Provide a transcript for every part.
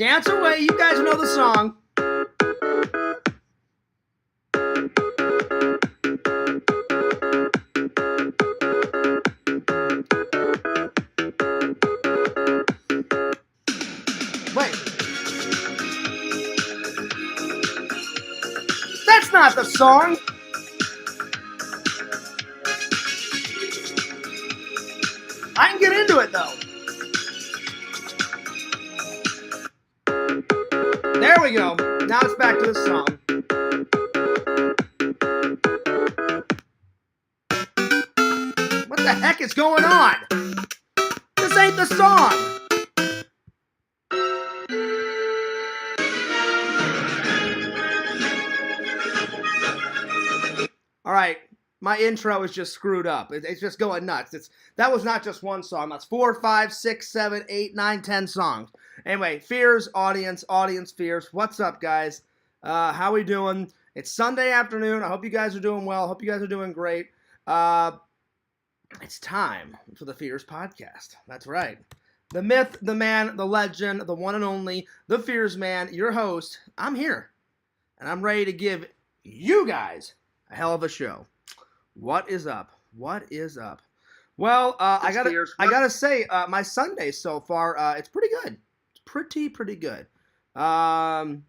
Dance away, you guys know the song. Wait. That's not the song. I can get into it though. There we go. Now it's back to the song. What the heck is going on? This ain't the song. All right, my intro is just screwed up. It's just going nuts. That was not just one song. That's 4, 5, 6, 7, 8, 9, 10 songs. Anyway, Fears, audience, Fears. What's up, guys? How we doing? It's Sunday afternoon. I hope you guys are doing well. I hope you guys are doing great. It's time for the Fears podcast. That's right. The myth, the man, the legend, the one and only, the Fears man, your host. I'm here, and I'm ready to give you guys a hell of a show. What is up? What is up? Well, I gotta say, my Sunday so far, it's pretty good. It's pretty good. Lots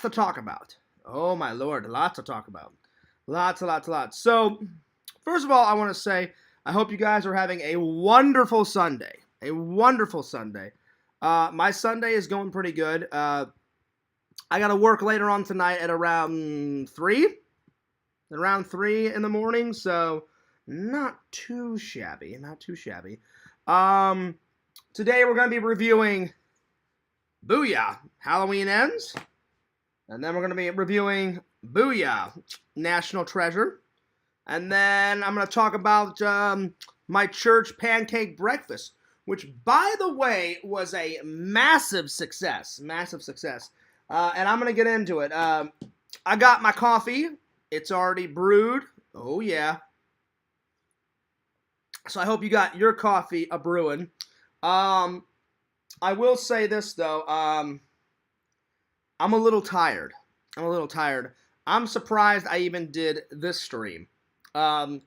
to talk about. Oh my lord, lots to talk about. Lots. So, first of all, I want to say, I hope you guys are having a wonderful Sunday. A wonderful Sunday. My Sunday is going pretty good. I gotta work later on tonight at around 3. Around 3 in the morning, so not too shabby. Today we're going to be reviewing Booyah, Halloween Ends. And then we're going to be reviewing Booyah, National Treasure. And then I'm going to talk about my church pancake breakfast, which, by the way, was a massive success. And I'm going to get into it. I got my coffee. It's already brewed. Oh, yeah. So I hope you got your coffee a-brewing. I will say this, though. I'm a little tired. I'm surprised I even did this stream. I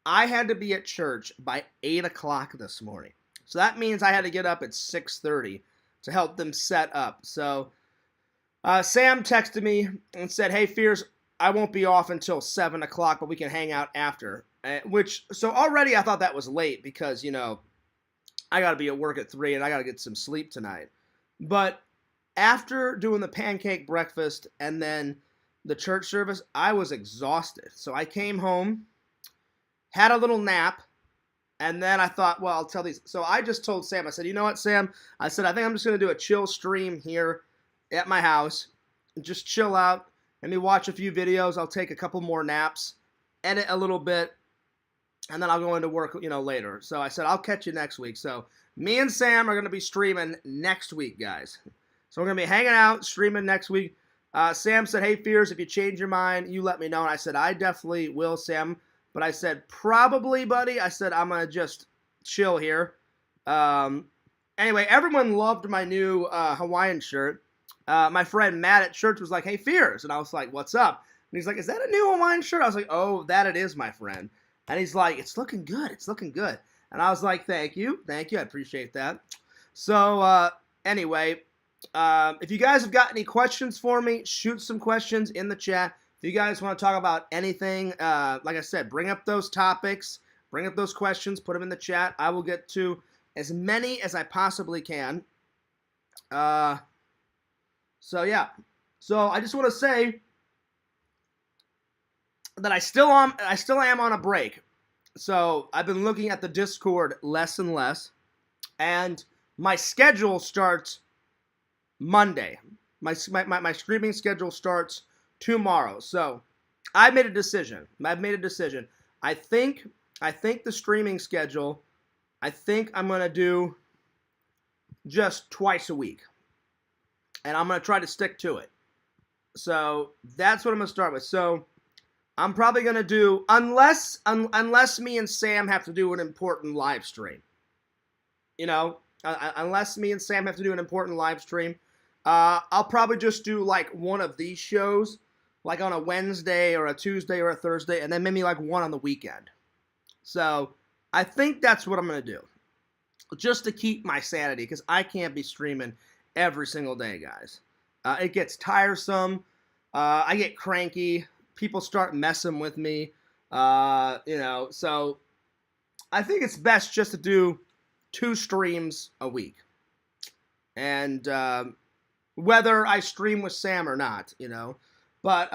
had to be at church by 8 o'clock this morning. So that means I had to get up at 6:30 to help them set up. So Sam texted me and said, "Hey, Fears, I won't be off until 7 o'clock, but we can hang out after." So already I thought that was late because, I got to be at work at 3 and I got to get some sleep tonight. But after doing the pancake breakfast and then the church service, I was exhausted. So I came home, had a little nap, and then I thought, well, I'll tell these. So I just told Sam, I said, "You know what, Sam?" I said, "I think I'm just going to do a chill stream here at my house. Just chill out. Let me watch a few videos. I'll take a couple more naps, edit a little bit, and then I'll go into work, later." So I said, "I'll catch you next week." So me and Sam are going to be streaming next week, guys. So we're going to be hanging out, streaming next week. Sam said, "Hey, Fears, if you change your mind, you let me know." And I said, "I definitely will, Sam." But I said, "Probably, buddy." I said, "I'm going to just chill here." Anyway, everyone loved my new Hawaiian shirt. My friend Matt at church was like, "Hey, Fears." And I was like, "What's up?" And he's like, "Is that a new Hawaiian shirt?" I was like, "Oh, that it is, my friend." And he's like, "It's looking good. And I was like, Thank you. I appreciate that." So, anyway, if you guys have got any questions for me, shoot some questions in the chat. If you guys want to talk about anything, like I said, bring up those topics, bring up those questions, put them in the chat. I will get to as many as I possibly can. So yeah, so I just want to say that I still am on a break. So I've been looking at the Discord less and less, and my schedule starts Monday. My streaming schedule starts tomorrow. So I made a decision. I think the streaming schedule, I think I'm gonna do just twice a week. And I'm going to try to stick to it. So that's what I'm going to start with. So I'm probably going to do, unless me and Sam have to do an important live stream. unless me and Sam have to do an important live stream, I'll probably just do like one of these shows, like on a Wednesday or a Tuesday or a Thursday, and then maybe like one on the weekend. So I think that's what I'm going to do, just to keep my sanity, because I can't be streaming every single day, guys. It gets tiresome. I get cranky. People start messing with me. So I think it's best just to do 2 streams a week. And whether I stream with Sam or not, But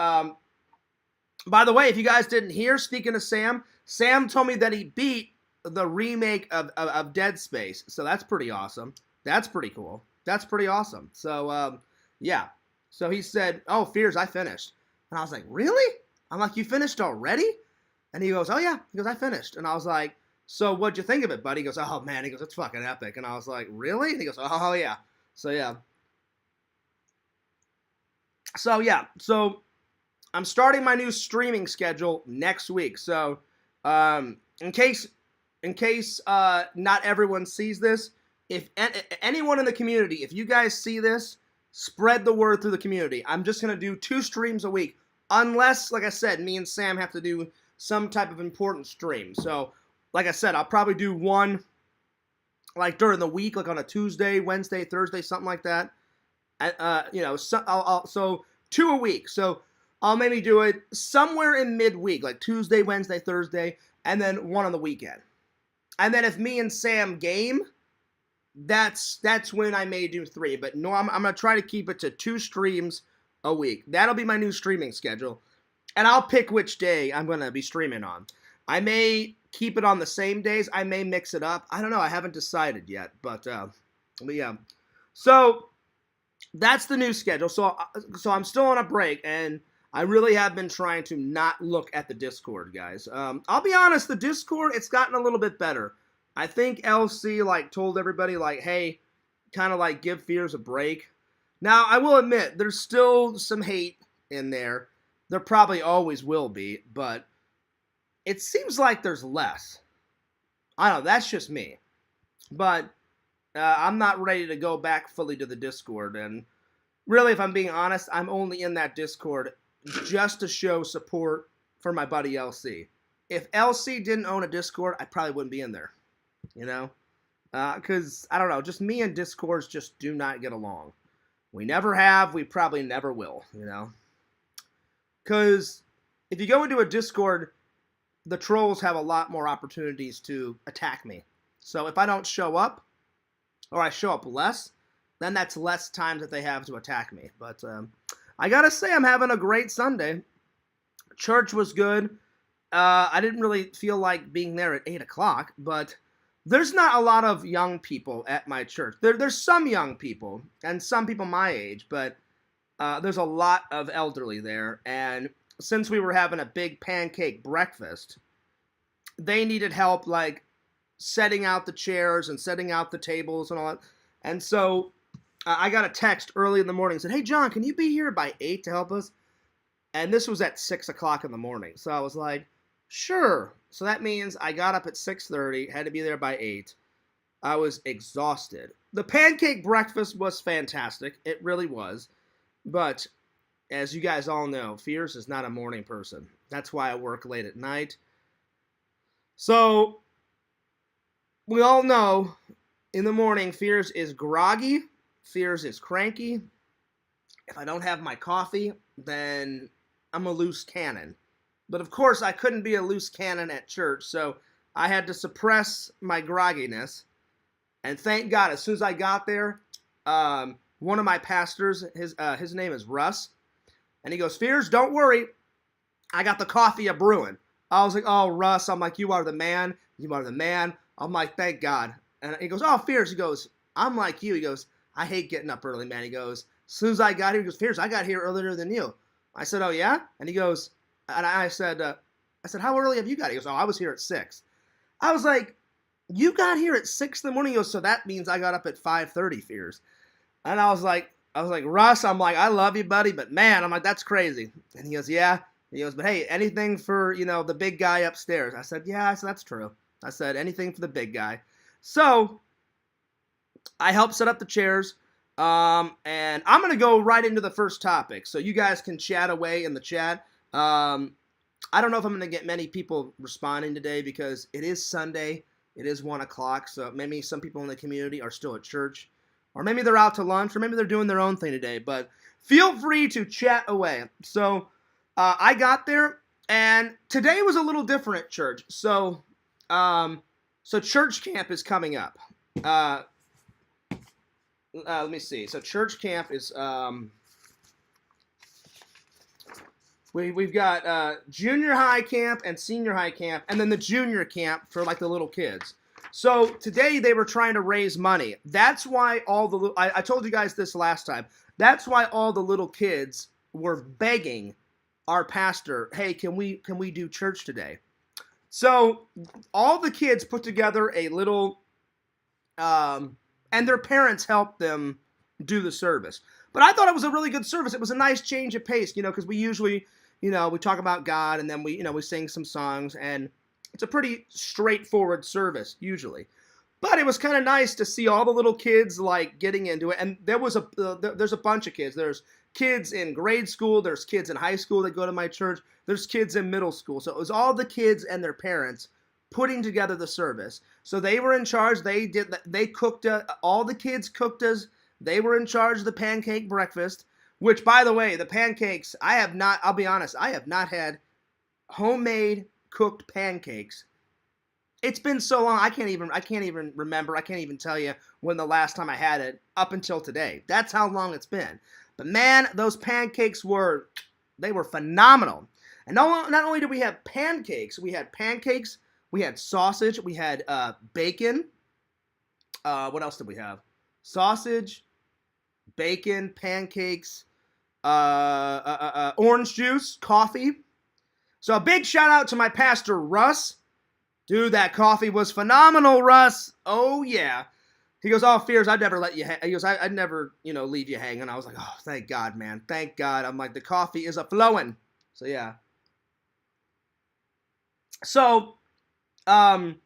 by the way, if you guys didn't hear, speaking of Sam told me that he beat the remake of Dead Space. So that's pretty awesome. That's pretty cool. That's pretty awesome. So, yeah. So he said, "Oh, Fears, I finished." And I was like, "Really?" I'm like, "You finished already?" And he goes, "Oh, yeah." He goes, "I finished." And I was like, "So what'd you think of it, buddy?" He goes, "Oh, man." He goes, "It's fucking epic." And I was like, "Really?" And he goes, "Oh, yeah." So, yeah. So I'm starting my new streaming schedule next week. So, in case not everyone sees this, if anyone in the community, if you guys see this, spread the word through the community. I'm just going to do 2 streams a week, unless, like I said, me and Sam have to do some type of important stream. So, like I said, I'll probably do one, like, during the week, like on a Tuesday, Wednesday, Thursday, something like that. So 2 a week. So I'll maybe do it somewhere in midweek, like Tuesday, Wednesday, Thursday, and then one on the weekend. And then if me and Sam game, that's when I may do 3. But no, I'm going to try to keep it to 2 streams a week. That'll be my new streaming schedule. And I'll pick which day I'm going to be streaming on. I may keep it on the same days. I may mix it up. I don't know. I haven't decided yet. But yeah. So that's the new schedule. So I'm still on a break, and I really have been trying to not look at the Discord, guys. I'll be honest, the Discord, it's gotten a little bit better. I think LC, told everybody, hey, kind of, give Fears a break. Now, I will admit, there's still some hate in there. There probably always will be, but it seems like there's less. I don't know, that's just me. But I'm not ready to go back fully to the Discord, and really, if I'm being honest, I'm only in that Discord just to show support for my buddy LC. If LC didn't own a Discord, I probably wouldn't be in there, because, I don't know, just me and Discords just do not get along. We never have, we probably never will, because if you go into a Discord, the trolls have a lot more opportunities to attack me. So if I don't show up, or I show up less, then that's less time that they have to attack me. But I gotta say, I'm having a great Sunday. Church was good. I didn't really feel like being there at 8 o'clock, but there's not a lot of young people at my church. There's some young people, and some people my age, but there's a lot of elderly there. And since we were having a big pancake breakfast, they needed help, setting out the chairs and setting out the tables and all that. And so I got a text early in the morning and said, "Hey, John, can you be here by 8 to help us?" And this was at 6 o'clock in the morning. So I was like, sure. So that means I got up at 6:30, had to be there by 8. I was exhausted. The pancake breakfast was fantastic. It really was. But as you guys all know, Fears is not a morning person. That's why I work late at night. So we all know in the morning, Fears is groggy. Fears is cranky. If I don't have my coffee, then I'm a loose cannon. But of course, I couldn't be a loose cannon at church, so I had to suppress my grogginess. And thank God, as soon as I got there, one of my pastors, his name is Russ, and he goes, "Fears, don't worry. I got the coffee a-brewing." I was like, "Oh, Russ," I'm like, "You are the man. You are the man." I'm like, "Thank God." And he goes, "Oh, Fears," he goes, "I'm like you." He goes, "I hate getting up early, man." He goes, "As soon as I got here," he goes, "Fears, I got here earlier than you." I said, "Oh, yeah?" And he goes, and I said, "How early have you got?" He goes, "Oh, I was here at 6. I was like, "You got here at 6 in the morning?" He goes, "So that means I got up at 5:30, Fears." And I was like, "Russ," I'm like, "I love you, buddy, but man," I'm like, "that's crazy." And he goes, "Yeah." He goes, "But hey, anything for, the big guy upstairs." I said, "Yeah," I said, "That's true." I said, "Anything for the big guy." So I helped set up the chairs. And I'm going to go right into the first topic. So you guys can chat away in the chat. I don't know if I'm going to get many people responding today because it is Sunday. It is 1 o'clock. So maybe some people in the community are still at church. Or maybe they're out to lunch. Or maybe they're doing their own thing today. But feel free to chat away. So I got there. And today was a little different at church. So church camp is coming up. Let me see. So church camp is we've got junior high camp and senior high camp, and then the junior camp for like the little kids. So today they were trying to raise money. That's why all the I told you guys this last time. That's why all the little kids were begging our pastor, "Hey, can we do church today?" So all the kids put together a little and their parents helped them do the service. But I thought it was a really good service. It was a nice change of pace, because we usually, we talk about God and then we sing some songs, and it's a pretty straightforward service usually. But it was kind of nice to see all the little kids like getting into it. And there's a bunch of kids. There's kids in grade school. There's kids in high school that go to my church. There's kids in middle school. So it was all the kids and their parents putting together the service. So they were in charge. They cooked. All the kids cooked us. They were in charge of the pancake breakfast. Which, by the way, the pancakes, I'll be honest, I have not had homemade cooked pancakes. It's been so long, I can't even remember. I can't even tell you when the last time I had it up until today. That's how long it's been. But man, those pancakes were phenomenal. And not only did we have pancakes, we had sausage, we had bacon. What else did we have? Sausage, bacon, pancakes, orange juice, coffee. So a big shout out to my pastor, Russ. Dude, that coffee was phenomenal, Russ. Oh, yeah. He goes, "Oh, Fears, I'd never let you hang." He goes, I'd never, leave you hanging. I was like, "Oh, thank God, man. Thank God." I'm like, the coffee is a-flowing. So, yeah. So, the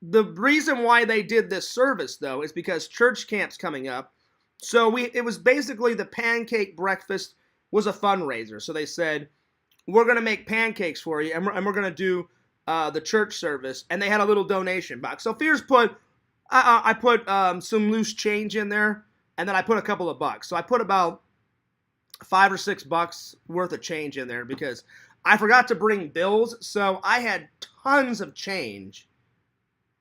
reason why they did this service, though, is because church camp's coming up. So it was basically the pancake breakfast was a fundraiser. So they said, "We're going to make pancakes for you, and we're going to do the church service." And they had a little donation box. So Fears I put some loose change in there, and then I put a couple of bucks. So I put about $5 or $6 worth of change in there because I forgot to bring bills. So I had tons of change.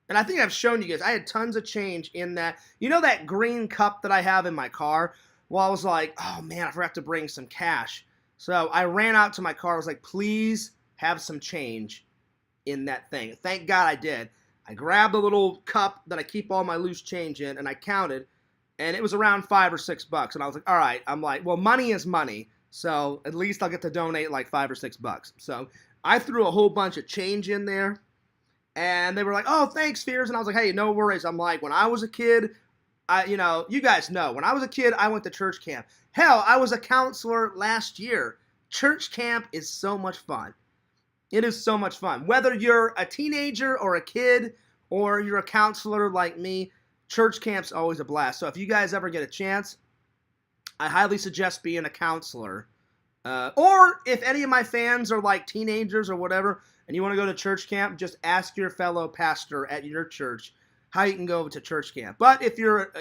And I think I've shown you guys, I had tons of change in that. That green cup that I have in my car? Well, I was like, oh man, I forgot to bring some cash. So I ran out to my car. I was like, please have some change in that thing. Thank God I did. I grabbed a little cup that I keep all my loose change in, and I counted, and it was around $5 or $6. And I was like, all right. I'm like, well, money is money. So at least I'll get to donate like $5 or $6. So I threw a whole bunch of change in there. And they were like, "Oh, thanks, Fears." And I was like, "Hey, no worries." I'm like, when I was a kid, you guys know, when I was a kid, I went to church camp. Hell, I was a counselor last year. Church camp is so much fun. It is so much fun. Whether you're a teenager or a kid, or you're a counselor like me, church camp's always a blast. So if you guys ever get a chance, I highly suggest being a counselor. Or if any of my fans are like teenagers or whatever, and you want to go to church camp, just ask your fellow pastor at your church how you can go to church camp. But if you're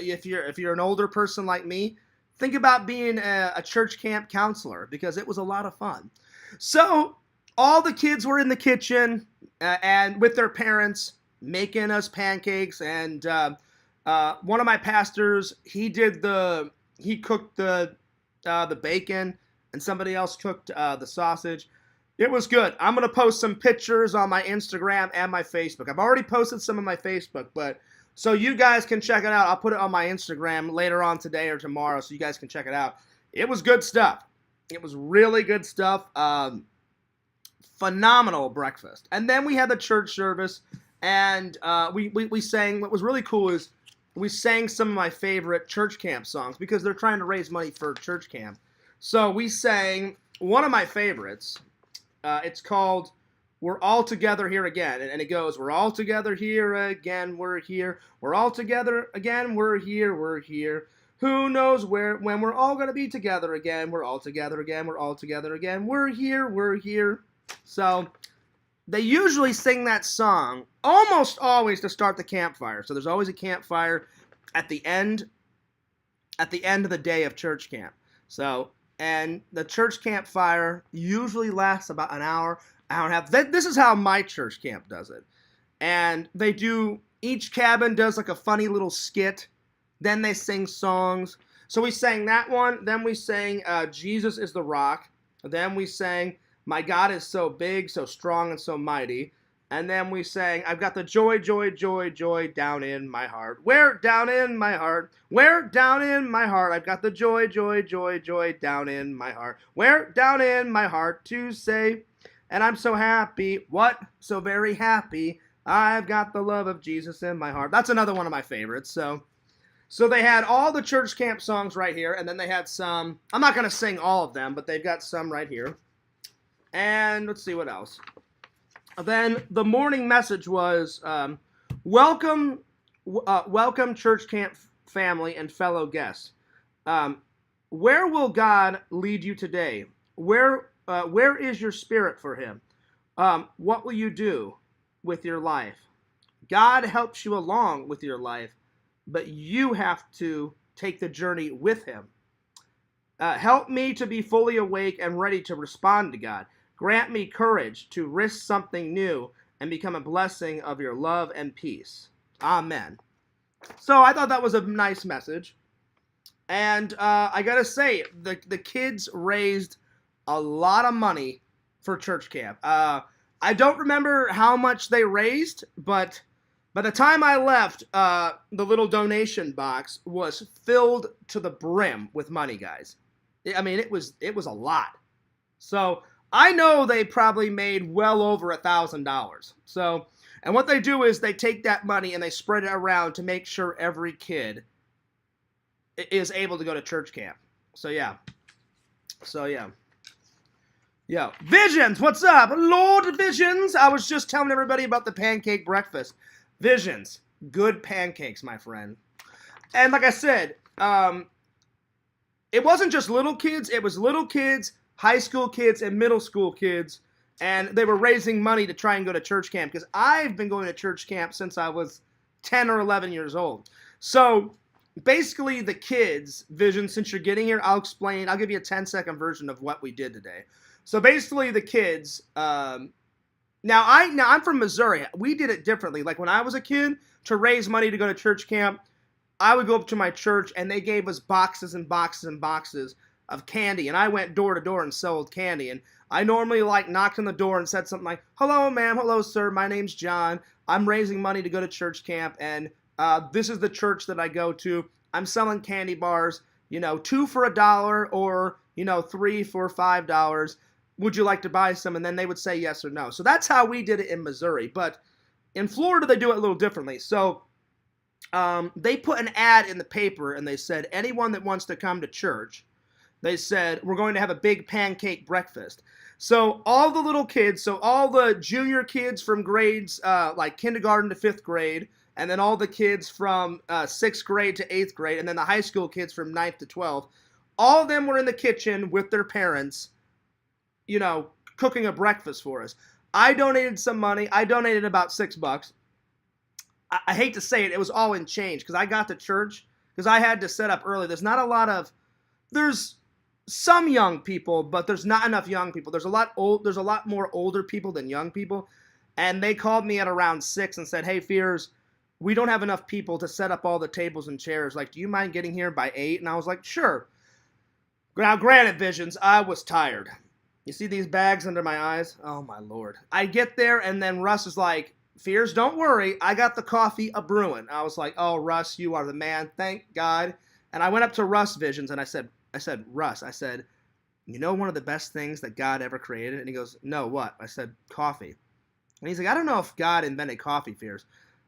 an older person like me, think about being a church camp counselor because it was a lot of fun. So all the kids were in the kitchen and with their parents making us pancakes, and one of my pastors, he cooked the bacon, and somebody else cooked the sausage. It was good. I'm going to post some pictures on my Instagram and my Facebook. I've already posted some on my Facebook, but so you guys can check it out. I'll put it on my Instagram later on today or tomorrow so you guys can check it out. It was good stuff. It was really good stuff. Phenomenal breakfast. And then we had the church service, and we sang. What was really cool is we sang some of my favorite church camp songs because they're trying to raise money for church camp. So we sang one of my favorites. It's called we're all together here again. And it goes, we're all together here again, we're here. We're all together again, we're here, we're here. Who knows when we're all going to be together again. We're all together again, we're all together again. We're here, we're here. So they usually sing that song almost always to start the campfire. So there's always a campfire at the end of the day of church camp. So, and the church campfire usually lasts about an hour, hour and a half. This is how my church camp does it. And they do, each cabin does like a funny little skit. Then they sing songs. So we sang that one. Then we sang Jesus is the Rock. Then we sang My God is so big, so strong, and so mighty. And then we sang I've got the joy, joy, joy, joy down in my heart. Where? Down in my heart. Where? Down in my heart. I've got the joy, joy, joy, joy down in my heart. Where? Down in my heart to say. And I'm so happy. What? So very happy. I've got the love of Jesus in my heart. That's another one of my favorites. So they had all the church camp songs right here, and then they had some, I'm not going to sing all of them, but they've got some right here. And let's see what else. Then the morning message was, welcome church camp family and fellow guests. Where will God lead you today? Where is your spirit for him? What will you do with your life? God helps you along with your life, but you have to take the journey with him. Help me to be fully awake and ready to respond to God. Grant me courage to risk something new and become a blessing of your love and peace. Amen. So I thought that was a nice message. And I got to say, the kids raised a lot of money for church camp. I don't remember how much they raised, but by the time I left, the little donation box was filled to the brim with money, guys. I mean, it was a lot. So I know they probably made well over $1,000. So, and what they do is they take that money and they spread it around to make sure every kid is able to go to church camp. So yeah. Yo, Visions, what's up? Lord Visions. I was just telling everybody about the pancake breakfast. Visions, good pancakes, my friend. And like I said, it wasn't just little kids. It was little kids, high school kids, and middle school kids. And they were raising money to try and go to church camp. Because I've been going to church camp since I was 10 or 11 years old. So basically the kids, Vision, since you're getting here, I'll explain. I'll give you a 10-second version of what we did today. So basically the kids... Now I'm from Missouri. We did it differently. Like when I was a kid, to raise money to go to church camp, I would go up to my church and they gave us boxes and boxes and boxes of candy. And I went door to door and sold candy. And I normally knocked on the door and said something like, "Hello, ma'am. Hello, sir. My name's John. I'm raising money to go to church camp. And this is the church that I go to. I'm selling candy bars, 2 for $1 or, 3 for $5. Would you like to buy some?" And then they would say yes or no. So that's how we did it in Missouri. But in Florida, they do it a little differently. So they put an ad in the paper and they said, anyone that wants to come to church, they said, we're going to have a big pancake breakfast. So all the little kids, so all the junior kids from grades like kindergarten to 5th grade, and then all the kids from 6th grade to 8th grade, and then the high school kids from 9th to 12th, all of them were in the kitchen with their parents, cooking a breakfast for us. I donated some money. I donated about $6. I hate to say it, it was all in change because I got to church because I had to set up early. There's some young people, but there's not enough young people. There's a lot more older people than young people. And they called me at around 6 and said, "Hey, Fears, we don't have enough people to set up all the tables and chairs. Do you mind getting here by 8? And I was like, "Sure." Now, granted, Visions, I was tired. You see these bags under my eyes? Oh, my Lord. I get there, and then Russ is like, "Fears, don't worry. I got the coffee a-brewing." I was like, "Oh, Russ, you are the man. Thank God." And I went up to Russ Visions, and I said, "Russ," I said, one of the best things that God ever created?" And he goes, "No, what?" I said, "Coffee." And he's like, "I don't know if God invented coffee, Fears."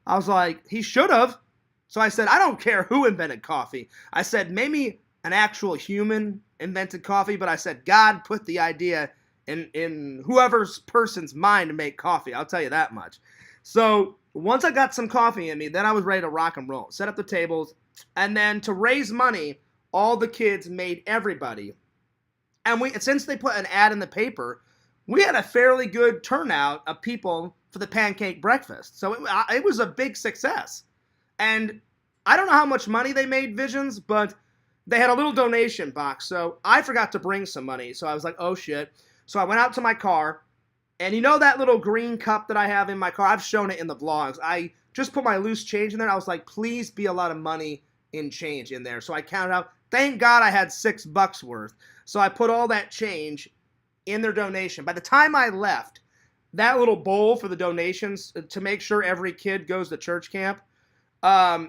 I was like, "He should have." So I said, "I don't care who invented coffee." I said, maybe an actual human invented coffee, but I said God put the idea in whoever's person's mind to make coffee. I'll tell you that much. So once I got some coffee in me, then I was ready to rock and roll. Set up the tables, and then to raise money, all the kids made everybody. And since they put an ad in the paper, we had a fairly good turnout of people for the pancake breakfast. So it was a big success. And I don't know how much money they made, Visions, but they had a little donation box. So I forgot to bring some money. So I was like, oh shit. So I went out to my car. And you know that little green cup that I have in my car? I've shown it in the vlogs. I just put my loose change in there. I was like, please be a lot of money in change in there. So I counted out. Thank God I had $6 worth. So I put all that change in their donation. By the time I left, that little bowl for the donations to make sure every kid goes to church camp, I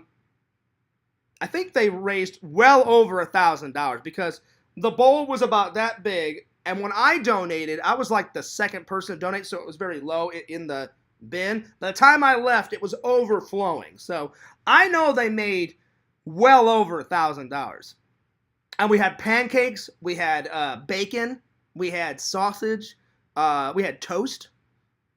think they raised well over $1,000 because the bowl was about that big. And when I donated, I was like the second person to donate, so it was very low in the bin. By the time I left, it was overflowing. So I know they made well over $1,000. And we had pancakes, we had bacon, we had sausage, we had toast,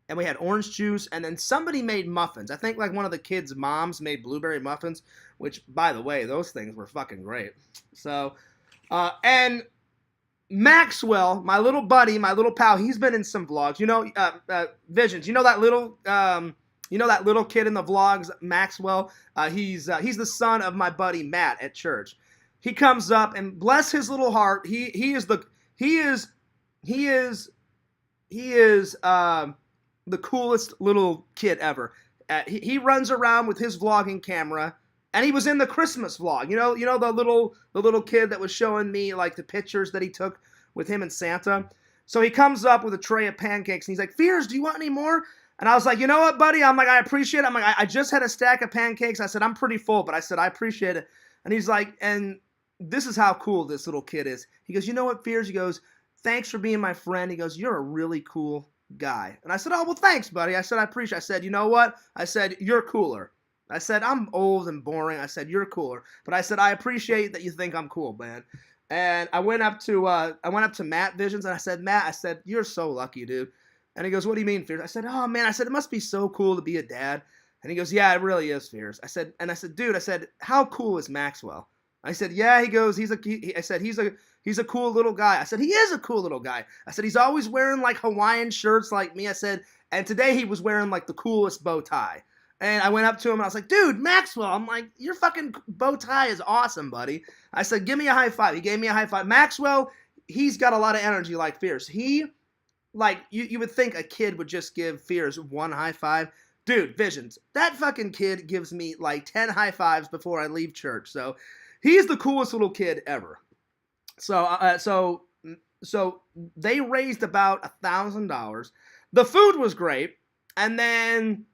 and we had orange juice, and then somebody made muffins. I think like one of the kids' moms made blueberry muffins, which, by the way, those things were fucking great. So, and Maxwell, my little buddy, my little pal, he's been in some vlogs. You know, Visions. You know that little kid in the vlogs, Maxwell. He's the son of my buddy Matt at church. He comes up and bless his little heart. He is the coolest little kid ever. He runs around with his vlogging camera. And he was in the Christmas vlog. You know the little kid that was showing me like the pictures that he took with him and Santa. So he comes up with a tray of pancakes and he's like, Fears, do you want any more? And I was like, you know what, buddy? I'm like, I appreciate it. I'm like, I just had a stack of pancakes. I said, I'm pretty full, but I said, I appreciate it. And he's like, and this is how cool this little kid is. He goes, you know what, Fears? He goes, thanks for being my friend. He goes, you're a really cool guy. And I said, oh, well, thanks, buddy. I said, I appreciate it. I said, you know what? I said, you're cooler. I said, I'm old and boring. I said, you're cooler. But I said, I appreciate that you think I'm cool, man. And I went up to Matt Visions and I said, Matt, I said, you're so lucky, dude. And he goes, what do you mean, Fierce? I said, oh, man. I said, it must be so cool to be a dad. And he goes, yeah, it really is, Fierce. I said, dude, I said, how cool is Maxwell? I said, yeah, he goes, he's a cool little guy. I said, he is a cool little guy. I said, he's always wearing like Hawaiian shirts like me. I said, and today he was wearing like the coolest bow tie. And I went up to him and I was like, dude, Maxwell, I'm like, your fucking bow tie is awesome, buddy. I said, give me a high five. He gave me a high five. Maxwell, he's got a lot of energy like Fierce. He, like, you would think a kid would just give Fierce one high five. Dude, Visions, that fucking kid gives me like 10 high fives before I leave church. So he's the coolest little kid ever. So they raised about $1,000. The food was great. And then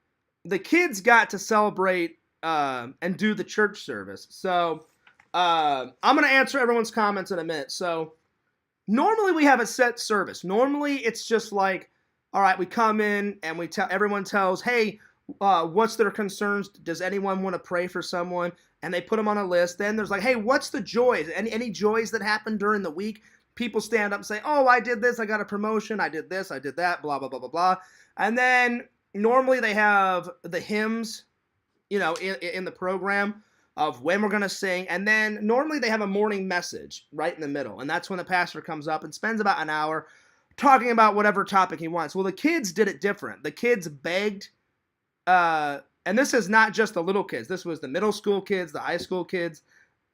the kids got to celebrate and do the church service. So I'm going to answer everyone's comments in a minute. So normally we have a set service. Normally it's just like, all right, we come in and everyone tells, hey, what's their concerns? Does anyone want to pray for someone? And they put them on a list. Then there's like, hey, what's the joys? Any joys that happened during the week? People stand up and say, oh, I did this. I got a promotion. I did this. I did that. Blah, blah, blah, blah, blah. And then normally they have the hymns, in the program of when we're going to sing. And then normally they have a morning message right in the middle. And that's when the pastor comes up and spends about an hour talking about whatever topic he wants. Well, the kids did it different. The kids begged, and this is not just the little kids. This was the middle school kids, the high school kids,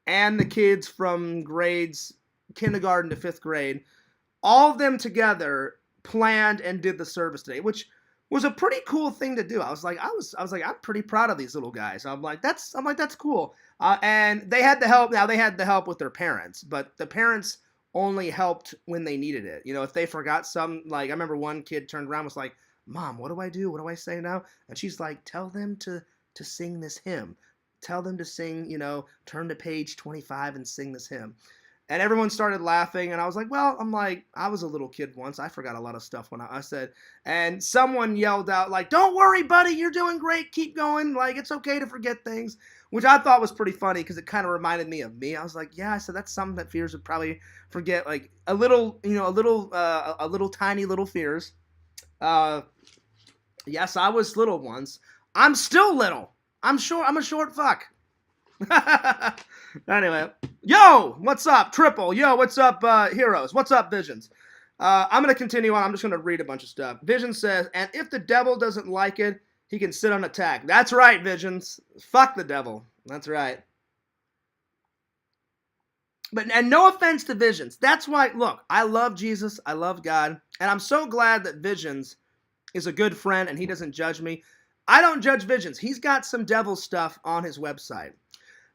and the kids from grades kindergarten to 5th grade. All of them together planned and did the service today, which was a pretty cool thing to do. I was like, I'm pretty proud of these little guys. I'm like, that's cool. And they had the help. Now they had the help with their parents, but the parents only helped when they needed it. If they forgot some, like I remember one kid turned around and was like, Mom, what do I do? What do I say now? And she's like, tell them to sing this hymn. Tell them to sing, turn to page 25 and sing this hymn. And everyone started laughing, and I was like, well, I'm like, I was a little kid once. I forgot a lot of stuff when I said, and someone yelled out, like, don't worry, buddy, you're doing great. Keep going. Like, it's okay to forget things, which I thought was pretty funny because it kind of reminded me of me. I was like, yeah, I said, that's something that fears would probably forget, like a little, a little tiny little fears. Yes, I was little once. I'm still little. I'm short. I'm a short fuck. Anyway, yo, what's up, Triple? Yo, what's up, Heroes? What's up, Visions? I'm going to continue on. I'm just going to read a bunch of stuff. Vision says, and if the devil doesn't like it, he can sit on attack. That's right, Visions. Fuck the devil. That's right. And no offense to Visions. That's why, look, I love Jesus. I love God. And I'm so glad that Visions is a good friend and he doesn't judge me. I don't judge Visions. He's got some devil stuff on his website.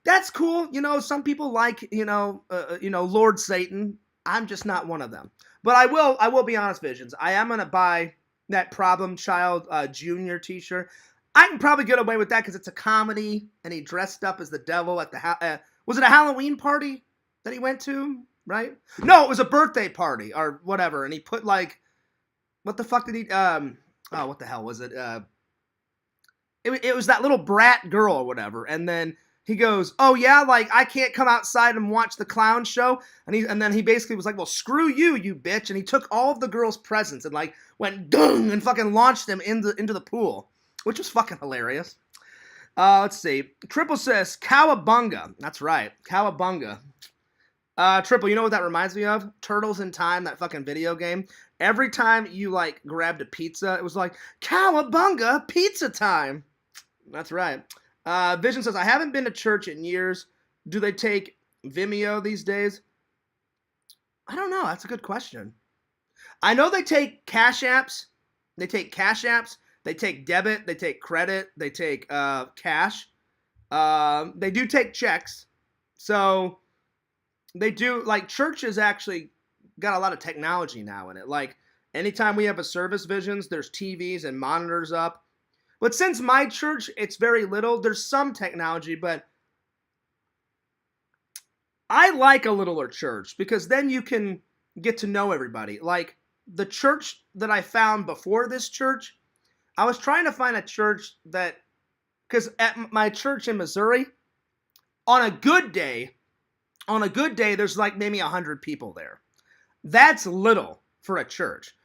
That's cool. Some people like, Lord Satan. I'm just not one of them. But I will be honest, Visions. I am going to buy that Problem Child Junior t-shirt. I can probably get away with that because it's a comedy and he dressed up as the devil at the, was it a Halloween party that he went to, right? No, it was a birthday party or whatever. And he put like, what the fuck did he, what the hell was it? It was that little brat girl or whatever. And then he goes, oh yeah, like I can't come outside and watch the clown show. And then he basically was like, well, screw you, you bitch. And he took all of the girls' presents and like went dung and fucking launched them into the pool, which was fucking hilarious. Let's see. Triple says, cowabunga. That's right, cowabunga. Triple, you know what that reminds me of? Turtles in Time, that fucking video game. Every time you like grabbed a pizza, it was like, cowabunga, pizza time. That's right. Vision says, I haven't been to church in years. Do they take Vimeo these days? I don't know. That's a good question. I know they take cash apps. They take cash apps. They take debit. They take credit. They take cash. They do take checks. So they do, like, churches actually got a lot of technology now in it. Like, anytime we have a service, Visions, there's TVs and monitors up. But since my church, it's very little, there's some technology, but I like a littler church because then you can get to know everybody. Like, the church that I found before this church, I was trying to find a church that, because at my church in Missouri, on a good day, there's like maybe 100 people there. That's little for a church.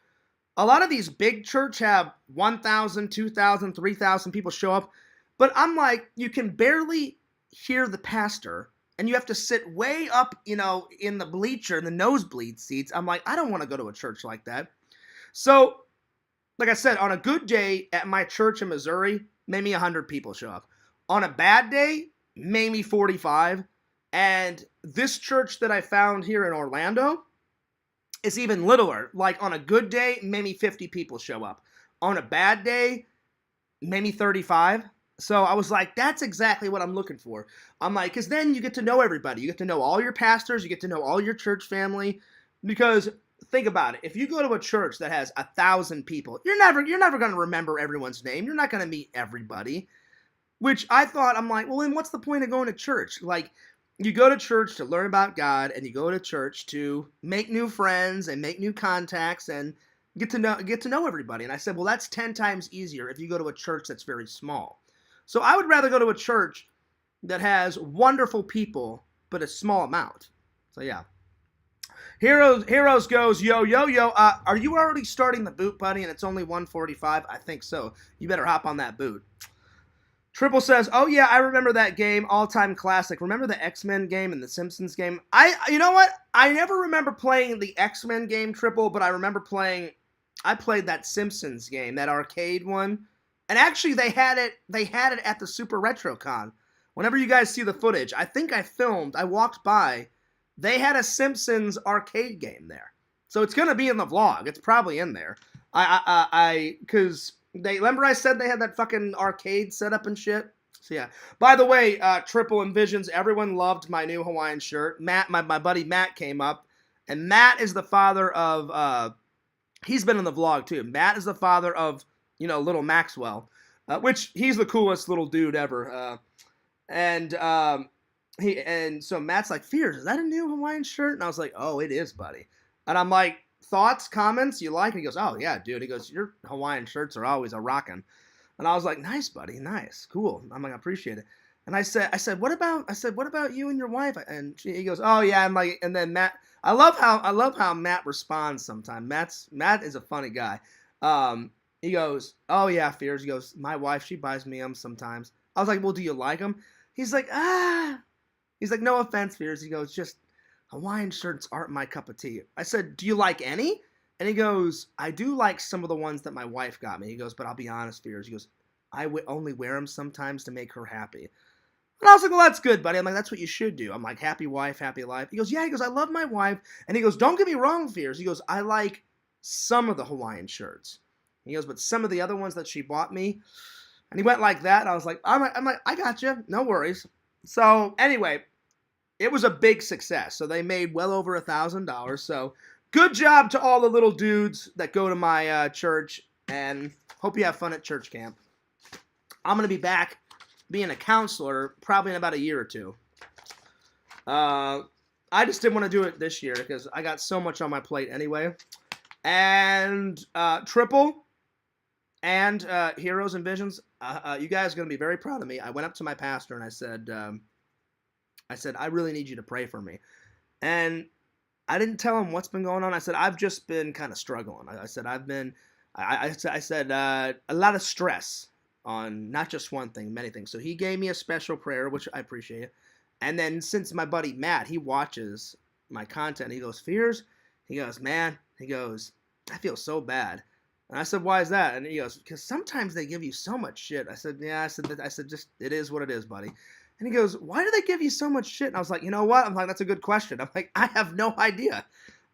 A lot of these big church have 1,000, 2,000, 3,000 people show up. But I'm like, you can barely hear the pastor. And you have to sit way up, in the bleacher, in the nosebleed seats. I'm like, I don't want to go to a church like that. So, like I said, on a good day at my church in Missouri, maybe 100 people show up. On a bad day, maybe 45. And this church that I found here in Orlando is even littler. Like, on a good day, maybe 50 people show up. On a bad day, maybe 35. So I was like, that's exactly what I'm looking for. I'm like, because then you get to know everybody. You get to know all your pastors. You get to know all your church family. Because think about it. If you go to a church that has 1,000 people, you're never going to remember everyone's name. You're not going to meet everybody. Which I thought, I'm like, well, then what's the point of going to church? Like, you go to church to learn about God, and you go to church to make new friends and make new contacts and get to know everybody. And I said, well, that's 10 times easier if you go to a church that's very small. So I would rather go to a church that has wonderful people, but a small amount. So yeah. Heroes goes, yo. Are you already starting the boot, buddy? And it's only 1:45? I think so. You better hop on that boot. Triple says, oh yeah, I remember that game, all-time classic. Remember the X-Men game and the Simpsons game? You know what? I never remember playing the X-Men game, Triple, but I played that Simpsons game, that arcade one. And actually, they had it at the Super RetroCon. Whenever you guys see the footage, I think I walked by, they had a Simpsons arcade game there. So it's going to be in the vlog. It's probably in there. Because remember I said they had that fucking arcade set up and shit? So yeah. By the way, Triple and Visions, everyone loved my new Hawaiian shirt. Matt, my buddy Matt came up. And Matt is the father of, he's been in the vlog too. Matt is the father of, little Maxwell. Which, he's the coolest little dude ever. And so Matt's like, Fears, is that a new Hawaiian shirt? And I was like, oh, it is, buddy. And I'm like, thoughts, comments, you like? And he goes, oh yeah, dude. He goes, your Hawaiian shirts are always a rockin'. And I was like, nice, buddy, nice, cool. I'm like, I appreciate it. And I said, what about you and your wife? And he goes, oh yeah. I'm like, and then Matt, I love how Matt responds sometimes. Matt is a funny guy. He goes, oh yeah, Fears. He goes, my wife, she buys me them sometimes. I was like, well, do you like them? He's like, ah. He's like, no offense, Fears. He goes, just Hawaiian shirts aren't my cup of tea. I said, do you like any? And he goes, I do like some of the ones that my wife got me. He goes, but I'll be honest, Fears. He goes, I only wear them sometimes to make her happy. And I was like, well, that's good, buddy. I'm like, that's what you should do. I'm like, happy wife, happy life. He goes, yeah. He goes, I love my wife. And he goes, don't get me wrong, Fears. He goes, I like some of the Hawaiian shirts. He goes, but some of the other ones that she bought me. And he went like that. And I was like, I'm like, I got you. No worries. So anyway, it was a big success. So they made well over $1,000. So good job to all the little dudes that go to my church. And hope you have fun at church camp. I'm going to be back being a counselor probably in about a year or two. I just didn't want to do it this year because I got so much on my plate anyway. And Triple and Heroes and Visions, you guys are going to be very proud of me. I went up to my pastor and I said, I really need you to pray for me. And I didn't tell him what's been going on. I said, I've just been kind of struggling. I said, I said a lot of stress on not just one thing, many things. So he gave me a special prayer, which I appreciate. And then since my buddy Matt, he watches my content, he goes, Fears? He goes, man, he goes, I feel so bad. And I said, why is that? And he goes, because sometimes they give you so much shit. I said, yeah, I said, just, it is what it is, buddy. And he goes, why do they give you so much shit? And I was like, you know what? I'm like, that's a good question. I'm like, I have no idea.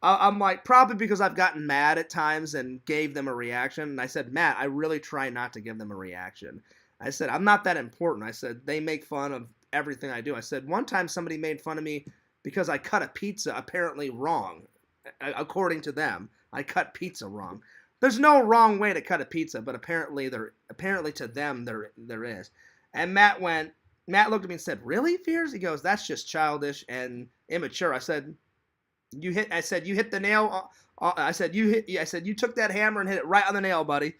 I'm like, probably because I've gotten mad at times and gave them a reaction. And I said, Matt, I really try not to give them a reaction. I said, I'm not that important. I said, they make fun of everything I do. I said, one time somebody made fun of me because I cut a pizza apparently wrong. According to them, I cut pizza wrong. There's no wrong way to cut a pizza, but apparently to them there is. And Matt looked at me and said, really, Fears? He goes, that's just childish and immature. I said, you hit the nail. I said, you took that hammer and hit it right on the nail, buddy.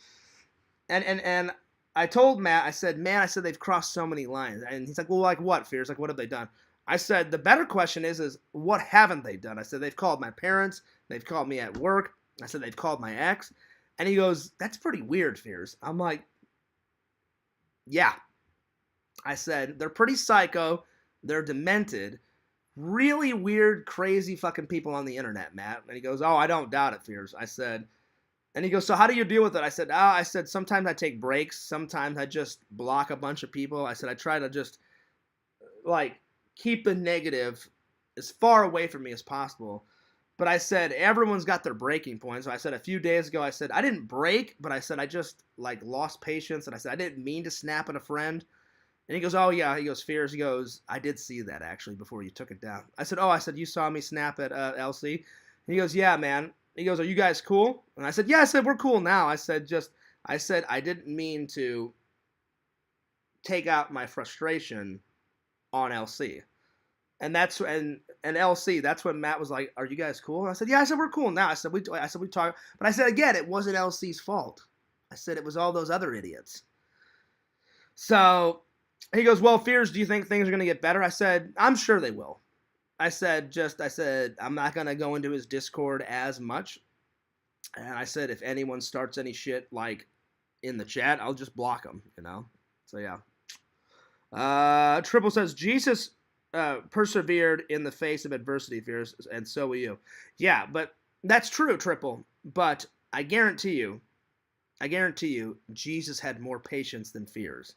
And I told Matt, I said, man, they've crossed so many lines. And he's like, well, like what, Fears? Like, what have they done? I said, the better question is what haven't they done? I said, they've called my parents. They've called me at work. I said, they've called my ex. And he goes, that's pretty weird, Fears. I'm like, yeah. I said, they're pretty psycho. They're demented. Really weird, crazy fucking people on the internet, Matt. And he goes, oh, I don't doubt it, Fears. I said, and he goes, so how do you deal with it? I said, sometimes I take breaks. Sometimes I just block a bunch of people. I said, I try to just, like, keep the negative as far away from me as possible. But I said, everyone's got their breaking point. So I said a few days ago, I said, I didn't break, but I said, I just, like, lost patience. And I said, I didn't mean to snap at a friend. And he goes, oh, yeah. He goes, Fears. He goes, I did see that, actually, before you took it down. I said, you saw me snap at LC? And he goes, yeah, man. He goes, are you guys cool? And I said, yeah. I said, we're cool now. I said, I didn't mean to take out my frustration on LC. And LC, that's when Matt was like, are you guys cool? And I said, yeah. I said, we're cool now. I said, we talk. But I said, again, it wasn't LC's fault. I said, it was all those other idiots. So he goes, well, Fears, do you think things are going to get better? I said, I'm sure they will. I said, I'm not going to go into his Discord as much. And I said, if anyone starts any shit, like, in the chat, I'll just block them, you know? So, yeah. Triple says, Jesus persevered in the face of adversity, Fears, and so will you. Yeah, but that's true, Triple. But I guarantee you, Jesus had more patience than Fears.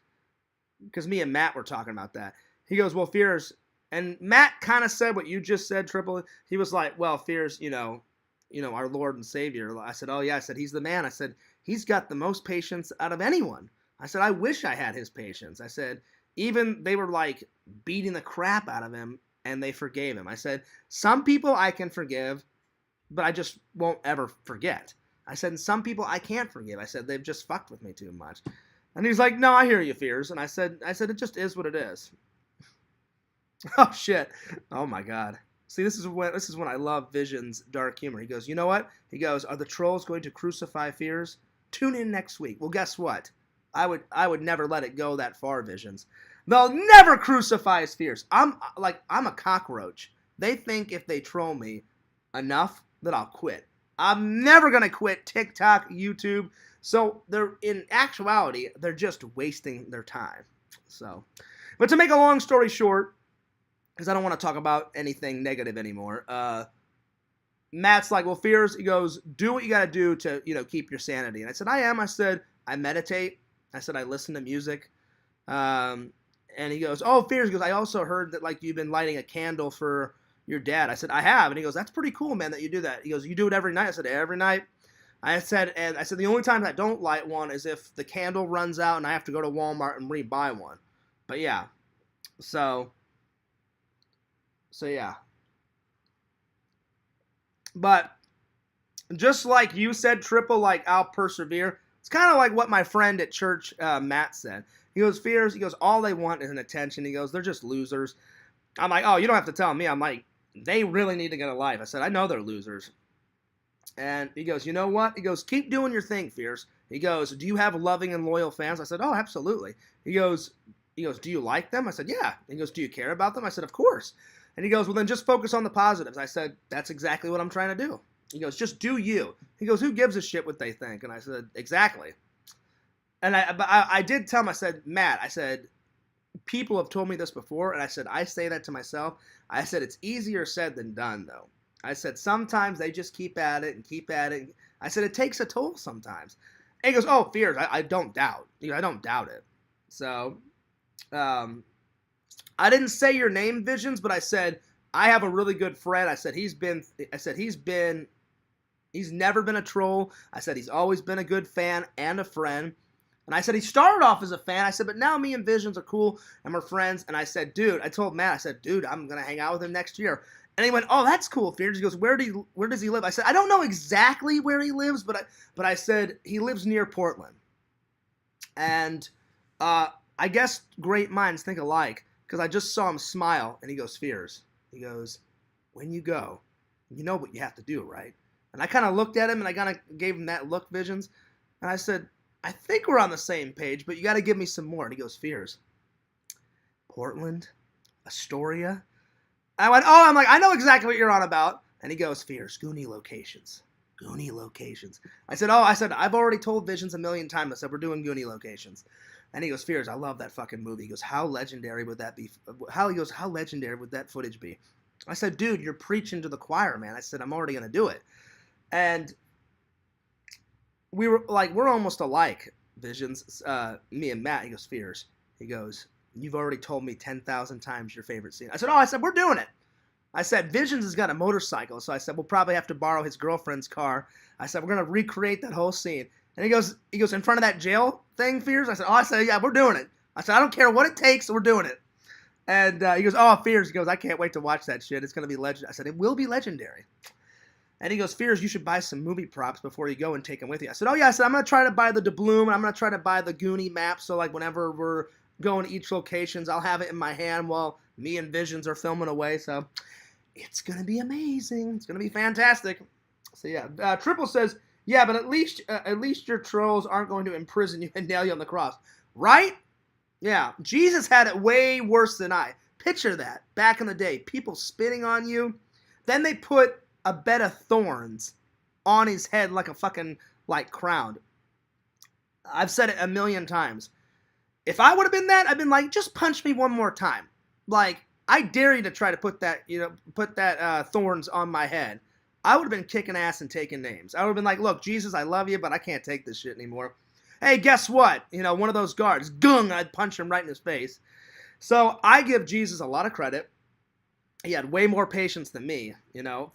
Because me and Matt were talking about that. He goes, well, Fears, and Matt kind of said what you just said, Triple. He was like, well, Fears, you know, our Lord and Savior. I said, oh, yeah. I said, he's the man. I said, he's got the most patience out of anyone. I said, I wish I had his patience. I said, even they were like beating the crap out of him and they forgave him. I said, some people I can forgive, but I just won't ever forget. I said, and some people I can't forgive. I said, they've just fucked with me too much. And he's like, no, I hear you, Fears. And I said, it just is what it is. Oh shit. Oh my god. See, this is when I love Vision's dark humor. He goes, you know what? He goes, are the trolls going to crucify fears? Tune in next week. Well, guess what? I would never let it go that far, Visions. They'll never crucify his fears. I'm a cockroach. They think if they troll me enough that I'll quit. I'm never gonna quit TikTok, YouTube. So they're in actuality, they're just wasting their time. So, but to make a long story short, because I don't want to talk about anything negative anymore. Matt's like, well, Fears, he goes, do what you got to do to, keep your sanity. And I said, I am. I said, I meditate. I said, I listen to music. And he goes, oh, Fears, he goes, I also heard that, like, you've been lighting a candle for your dad. I said, I have. And he goes, that's pretty cool, man, that you do that. He goes, you do it every night? I said, every night. I said, the only time I don't light one is if the candle runs out and I have to go to Walmart and rebuy one. But yeah, so yeah. But just like you said, Triple, like, I'll persevere. It's kind of like what my friend at church, Matt, said. He goes, Fears, he goes, all they want is an attention. He goes, they're just losers. I'm like, oh, you don't have to tell me. I'm like, they really need to get a life. I said, I know they're losers. And he goes, you know what? He goes, keep doing your thing, Fierce. He goes, do you have loving and loyal fans? I said, oh, absolutely. He goes, do you like them? I said, yeah. He goes, do you care about them? I said, of course. And he goes, well, then just focus on the positives. I said, that's exactly what I'm trying to do. He goes, just do you. He goes, who gives a shit what they think? And I said, exactly. And I did tell him, I said, Matt, I said, people have told me this before, and I said, I say that to myself. I said, it's easier said than done, though. I said, sometimes they just keep at it and keep at it. I said, it takes a toll sometimes. And he goes, oh, Fears, I don't doubt. I don't doubt it. So, I didn't say your name, Visions, but I said, I have a really good friend. I said, he's never been a troll. I said, he's always been a good fan and a friend. And I said, he started off as a fan. I said, but now me and Visions are cool and we're friends. And I said, dude, I told Matt, I said, dude, I'm going to hang out with him next year. And he went, oh, that's cool, Fears. He goes, where does he live? I said, I don't know exactly where he lives, but I said, he lives near Portland. And I guess great minds think alike, because I just saw him smile, and he goes, Fears. He goes, when you go, you know what you have to do, right? And I kind of looked at him, and I kind of gave him that look, Visions. And I said, I think we're on the same page, but you got to give me some more. And he goes, Fears. Portland? Astoria? I went, oh, I'm like, I know exactly what you're on about. And he goes, Fears, Goonie locations. Goonie locations. I said, I've already told Visions a million times. I said, we're doing Goonie locations. And he goes, Fears, I love that fucking movie. He goes, how legendary would that be? How legendary would that footage be? I said, dude, you're preaching to the choir, man. I said, I'm already going to do it. And we were like, we're almost alike, Visions, me and Matt. He goes, Fears. He goes, you've already told me 10,000 times your favorite scene. I said, we're doing it. I said, Visions has got a motorcycle. So I said, we'll probably have to borrow his girlfriend's car. I said, we're going to recreate that whole scene. And he goes, in front of that jail thing, Fears? I said, yeah, we're doing it. I said, I don't care what it takes, we're doing it. And he goes, oh, Fears. He goes, I can't wait to watch that shit. It's going to be legend. I said, it will be legendary. And he goes, Fears, you should buy some movie props before you go and take them with you. I said, oh, yeah. I said, I'm going to try to buy the doubloon, and I'm going to try to buy the Goonie map. So, like, whenever we're going to each locations, I'll have it in my hand while me and Visions are filming away. So, it's going to be amazing. It's going to be fantastic. So, yeah. Triple says, yeah, but at least your trolls aren't going to imprison you and nail you on the cross. Right? Yeah. Jesus had it way worse than I. Picture that. Back in the day. People spitting on you. Then they put a bed of thorns on his head like a fucking, like, crown. I've said it a million times. If I would have been that, I'd been like, just punch me one more time. Like, I dare you to try to put that thorns on my head. I would have been kicking ass and taking names. I would have been like, look, Jesus, I love you, but I can't take this shit anymore. Hey, guess what? One of those guards, gung, I'd punch him right in his face. So I give Jesus a lot of credit. He had way more patience than me,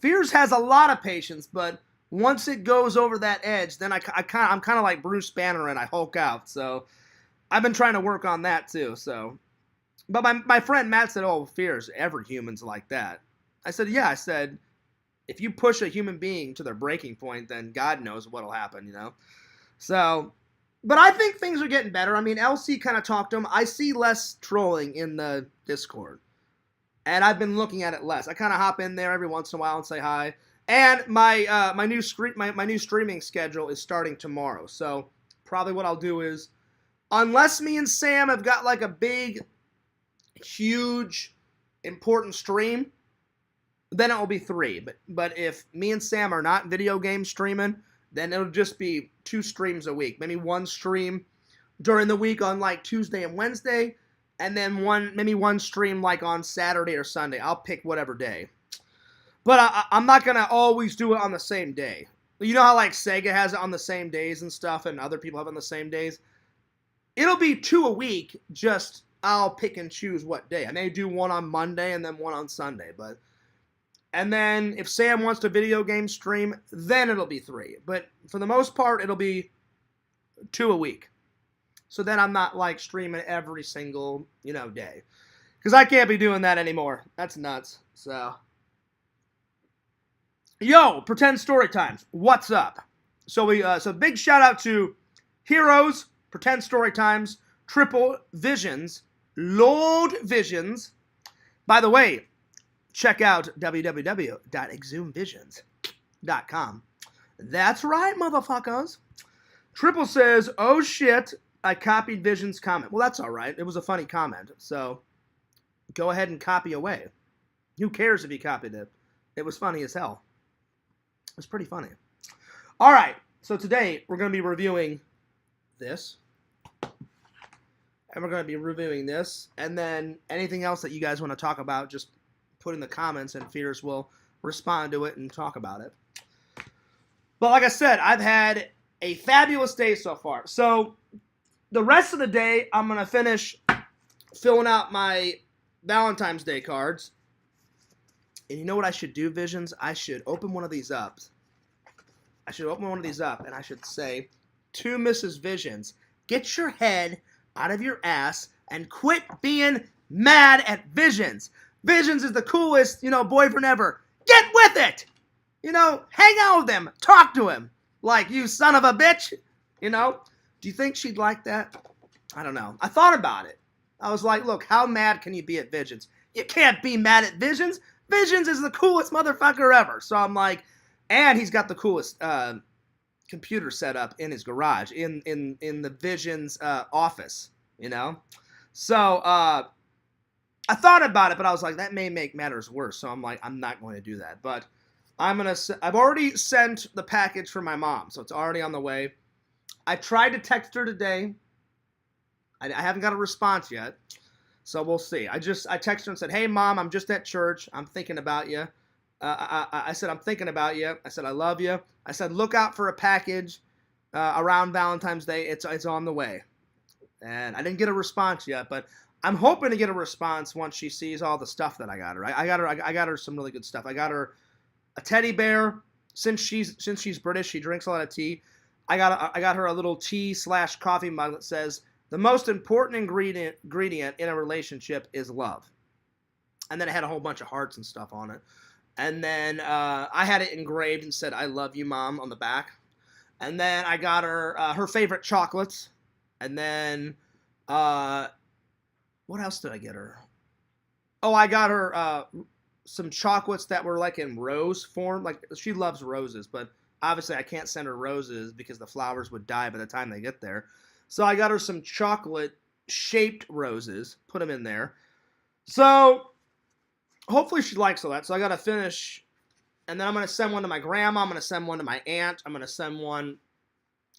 Fears has a lot of patience, but once it goes over that edge, then I'm kind of like Bruce Banner and I Hulk out. So I've been trying to work on that too. So, but my friend Matt said, oh, Fears, every human's like that. I said, yeah. I said, if you push a human being to their breaking point, then God knows what'll happen, So, but I think things are getting better. I mean, LC kind of talked to him. I see less trolling in the Discord. and I've been looking at it less. I kind of hop in there every once in a while and say hi. And my new streaming schedule is starting tomorrow. So probably what I'll do is, unless me and Sam have got like a big, huge, important stream, then it will be 3. But if me and Sam are not video game streaming, then it'll just be 2 streams a week. Maybe 1 stream during the week on like Tuesday and Wednesday, and then maybe one stream like on Saturday or Sunday. I'll pick whatever day. But I'm not going to always do it on the same day. You know how like Sega has it on the same days and stuff, and other people have it on the same days? It'll be 2 a week, just I'll pick and choose what day. I may do one on Monday and then one on Sunday. And then if Sam wants to video game stream, then it'll be 3. But for the most part, it'll be 2 a week. So then I'm not like streaming every single, day. Because I can't be doing that anymore. That's nuts. So, yo, Pretend Story Times. What's up? So big shout out to Heroes, Pretend Story Times, Triple Visions, Lord Visions. By the way, check out www.exhumvisions.com. That's right, motherfuckers. Triple says, oh shit, I copied Vision's comment. Well, that's all right. It was a funny comment. So go ahead and copy away. Who cares if you copied it? It was funny as hell. It was pretty funny. All right. So today we're going to be reviewing this. And we're going to be reviewing this. And then anything else that you guys want to talk about, just put in the comments and Fears will respond to it and talk about it. But like I said, I've had a fabulous day so far. So the rest of the day, I'm going to finish filling out my Valentine's Day cards. And you know what I should do, Visions? I should open one of these up. And I should say, to Mrs. Visions, get your head out of your ass and quit being mad at Visions. Visions is the coolest, boyfriend ever. Get with it! Hang out with him. Talk to him. Like, you son of a bitch. Do you think she'd like that? I don't know. I thought about it. I was like, look, how mad can you be at Visions? You can't be mad at Visions. Visions is the coolest motherfucker ever. So I'm like, and he's got the coolest computer set up in his garage, in the Visions office, So I thought about it, but I was like, that may make matters worse. So I'm like, I'm not going to do that. But I've already sent the package for my mom, so it's already on the way. I tried to text her today. I haven't got a response yet, so we'll see. I texted her and said, hey, Mom, I'm just at church. I'm thinking about you. I said, I'm thinking about you. I said, I love you. I said, look out for a package around Valentine's Day. It's on the way. And I didn't get a response yet, but I'm hoping to get a response once she sees all the stuff that I got her. I got her some really good stuff. I got her a teddy bear. Since she's British, she drinks a lot of tea. I got her a little tea/coffee mug that says, the most important ingredient in a relationship is love. And then it had a whole bunch of hearts and stuff on it. And then I had it engraved and said, I love you, Mom, on the back. And then I got her her favorite chocolates. And then, what else did I get her? Oh, I got her some chocolates that were like in rose form. Like, she loves roses, but obviously I can't send her roses because the flowers would die by the time they get there. So I got her some chocolate-shaped roses, put them in there. So hopefully she likes all that. So I got to finish, and then I'm going to send one to my grandma. I'm going to send one to my aunt. I'm going to send one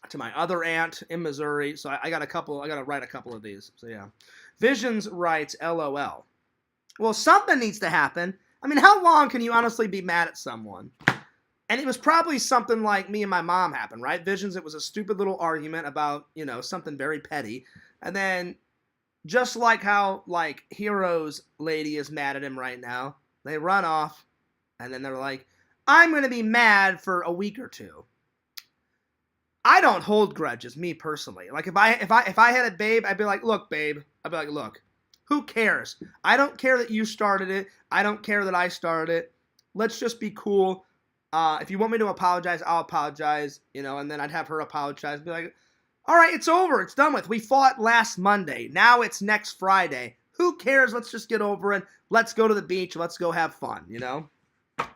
to my other aunt in Missouri. So I got to write a couple of these. So yeah. Visions writes, LOL. Well, something needs to happen. I mean, how long can you honestly be mad at someone? And it was probably something like me and my mom happened, right? Visions, it was a stupid little argument about, something very petty. And then, just like how, Heroes lady is mad at him right now, they run off, and then they're like, I'm going to be mad for a week or two. I don't hold grudges, me personally. Like, if I had a babe, I'd be like, look, babe. I'd be like, look, who cares? I don't care that you started it. I don't care that I started it. Let's just be cool. If you want me to apologize, I'll apologize, and then I'd have her apologize. Be like, all right, it's over. It's done with. We fought last Monday. Now it's next Friday. Who cares? Let's just get over it. Let's go to the beach. Let's go have fun, you know?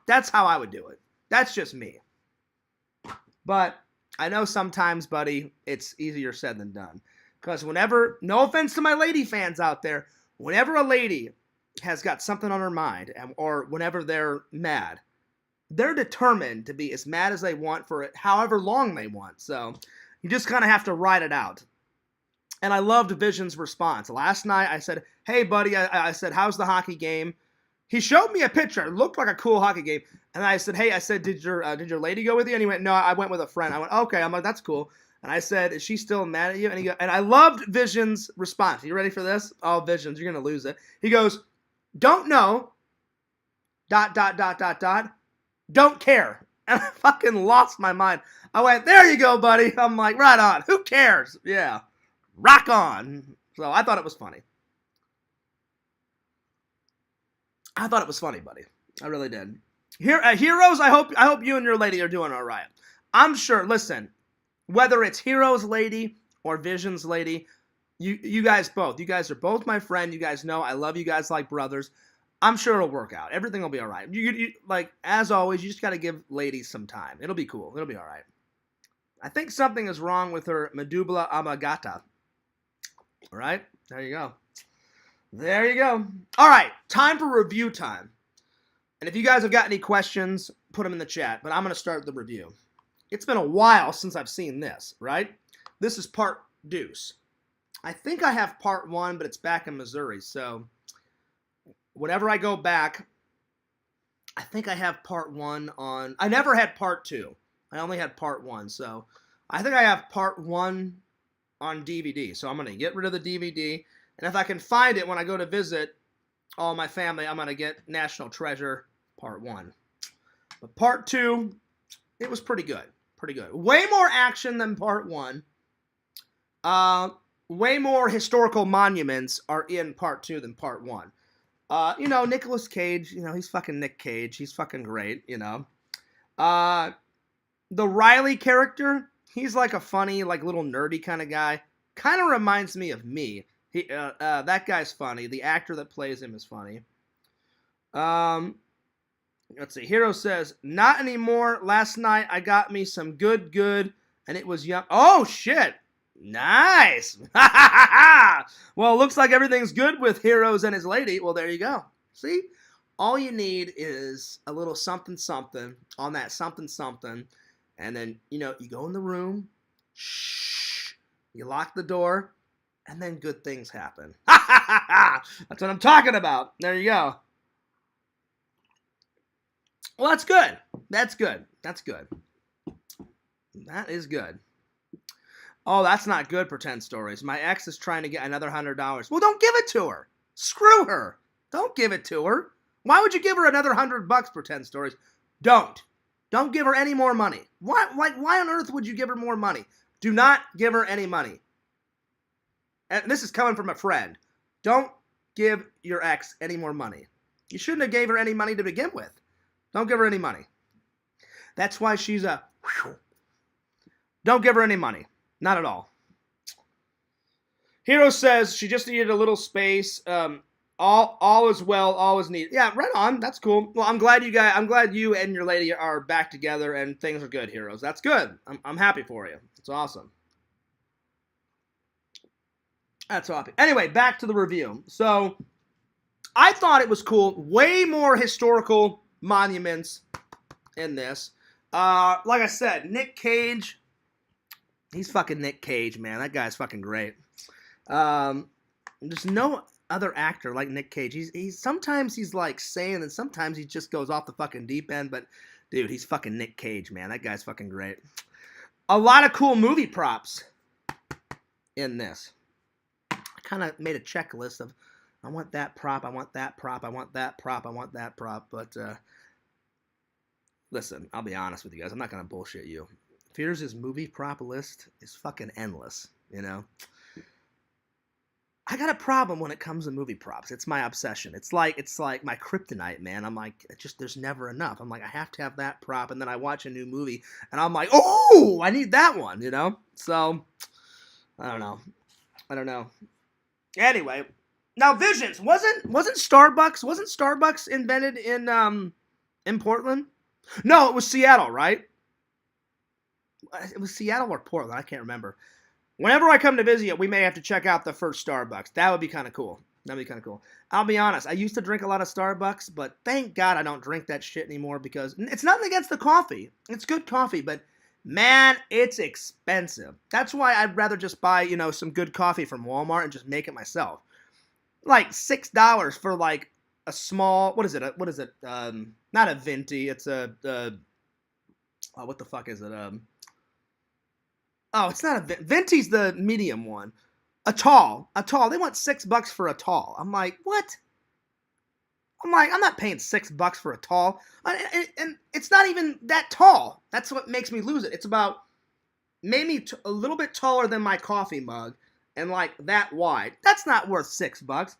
That's how I would do it. That's just me. But I know sometimes, buddy, it's easier said than done. Because whenever, no offense to my lady fans out there, whenever a lady has got something on her mind, or whenever they're mad, they're determined to be as mad as they want for it, however long they want. So you just kind of have to ride it out. And I loved Vision's response. Last night I said, hey, buddy, I said, how's the hockey game? He showed me a picture. It looked like a cool hockey game. And I said, hey, did your lady go with you? And he went, no, I went with a friend. I went, okay. I'm like, that's cool. And I said, is she still mad at you? And I loved Vision's response. Are you ready for this? Oh, Visions, you're going to lose it. He goes, don't know, ... don't care. And I fucking lost my mind. I went, there you go, buddy. I'm like, right on. Who cares? Yeah. Rock on. So I thought it was funny. I thought it was funny, buddy. I really did. Heroes, I hope you and your lady are doing all right. I'm sure, listen, whether it's Hero's lady or Vision's lady, you guys both. You guys are both my friend. You guys know I love you guys like brothers. I'm sure it'll work out. Everything will be all right. You like, as always, you just got to give ladies some time. It'll be cool. It'll be all right. I think something is wrong with her medulla oblongata. All right? There you go. There you go. All right. Time for review time. And if you guys have got any questions, put them in the chat. But I'm going to start the review. It's been a while since I've seen this, right? This is part deuce. I think I have part 1, but it's back in Missouri. So whenever I go back, I think I have part 1 on... I never had part 2. I only had part 1. So I think I have part 1 on DVD. So I'm going to get rid of the DVD. And if I can find it when I go to visit all my family, I'm going to get National Treasure part 1. But part 2, it was pretty good. Pretty good. Way more action than part 1. Way more historical monuments are in part 2 than part 1. You know, Nicolas Cage, you know, he's fucking Nick Cage. He's fucking great, you know. The Riley character, he's like a funny, like little nerdy kind of guy. Kind of reminds me of me. That guy's funny. The actor that plays him is funny. Let's see. Hero says, not anymore. Last night I got me some good, and it was yum. Oh, shit. Nice. Well, looks like everything's good with Heroes and his lady. Well, there you go. See? All you need is a little something on that something. And then, you know, you go in the room. Shh. You lock the door. And then good things happen. That's what I'm talking about. There you go. Well, that's good. That's good. That's good. That is good. Oh, that's not good, Pretend Stories. My ex is trying to get another $100. Well, don't give it to her. Screw her. Don't give it to her. Why would you give her another $100, Pretend Stories? Don't. Don't give her any more money. Why on earth would you give her more money? Do not give her any money. And this is coming from a friend. Don't give your ex any more money. You shouldn't have gave her any money to begin with. Don't give her any money. That's why she's a... Don't give her any money. Not at all. Hero says she just needed a little space. All is well, all is needed. Yeah, right on. That's cool. Well, I'm glad you and your lady are back together and things are good, Heroes. That's good. I'm happy for you. It's awesome. That's awesome. Anyway, back to the review. So, I thought it was cool. Way more historical monuments in this. Like I said, Nick Cage. He's fucking Nick Cage, man. That guy's fucking great. There's no other actor like Nick Cage. He's sometimes he's like saying, and sometimes he just goes off the fucking deep end. But dude, he's fucking Nick Cage, man. That guy's fucking great. A lot of cool movie props in this. I kind of made a checklist of, I want that prop, I want that prop, I want that prop, I want that prop. But listen, I'll be honest with you guys. I'm not gonna bullshit you. Fears' movie prop list is fucking endless, you know? I got a problem when it comes to movie props. It's my obsession. It's like my kryptonite, man. I'm like, there's never enough. I'm like, I have to have that prop, and then I watch a new movie, and I'm like, oh, I need that one, you know? So, I don't know. Anyway, Now, Visions wasn't Starbucks invented in Portland? No, it was Seattle, right? It was Seattle or Portland. I can't remember. Whenever I come to visit, we may have to check out the first Starbucks. That would be kind of cool. That'd be kind of cool. I'll be honest. I used to drink a lot of Starbucks, but thank God I don't drink that shit anymore because it's nothing against the coffee. It's good coffee, but man, it's expensive. That's why I'd rather just buy, some good coffee from Walmart and just make it myself. Like $6 for like a small, what is it? Not a venti. It's what the fuck is it? Oh, it's not a venti's the medium one. A tall. They want $6 for a tall. I'm like, what? I'm like, I'm not paying $6 for a tall, and it's not even that tall. That's what makes me lose it. It's about maybe a little bit taller than my coffee mug, and like that wide. That's not worth $6.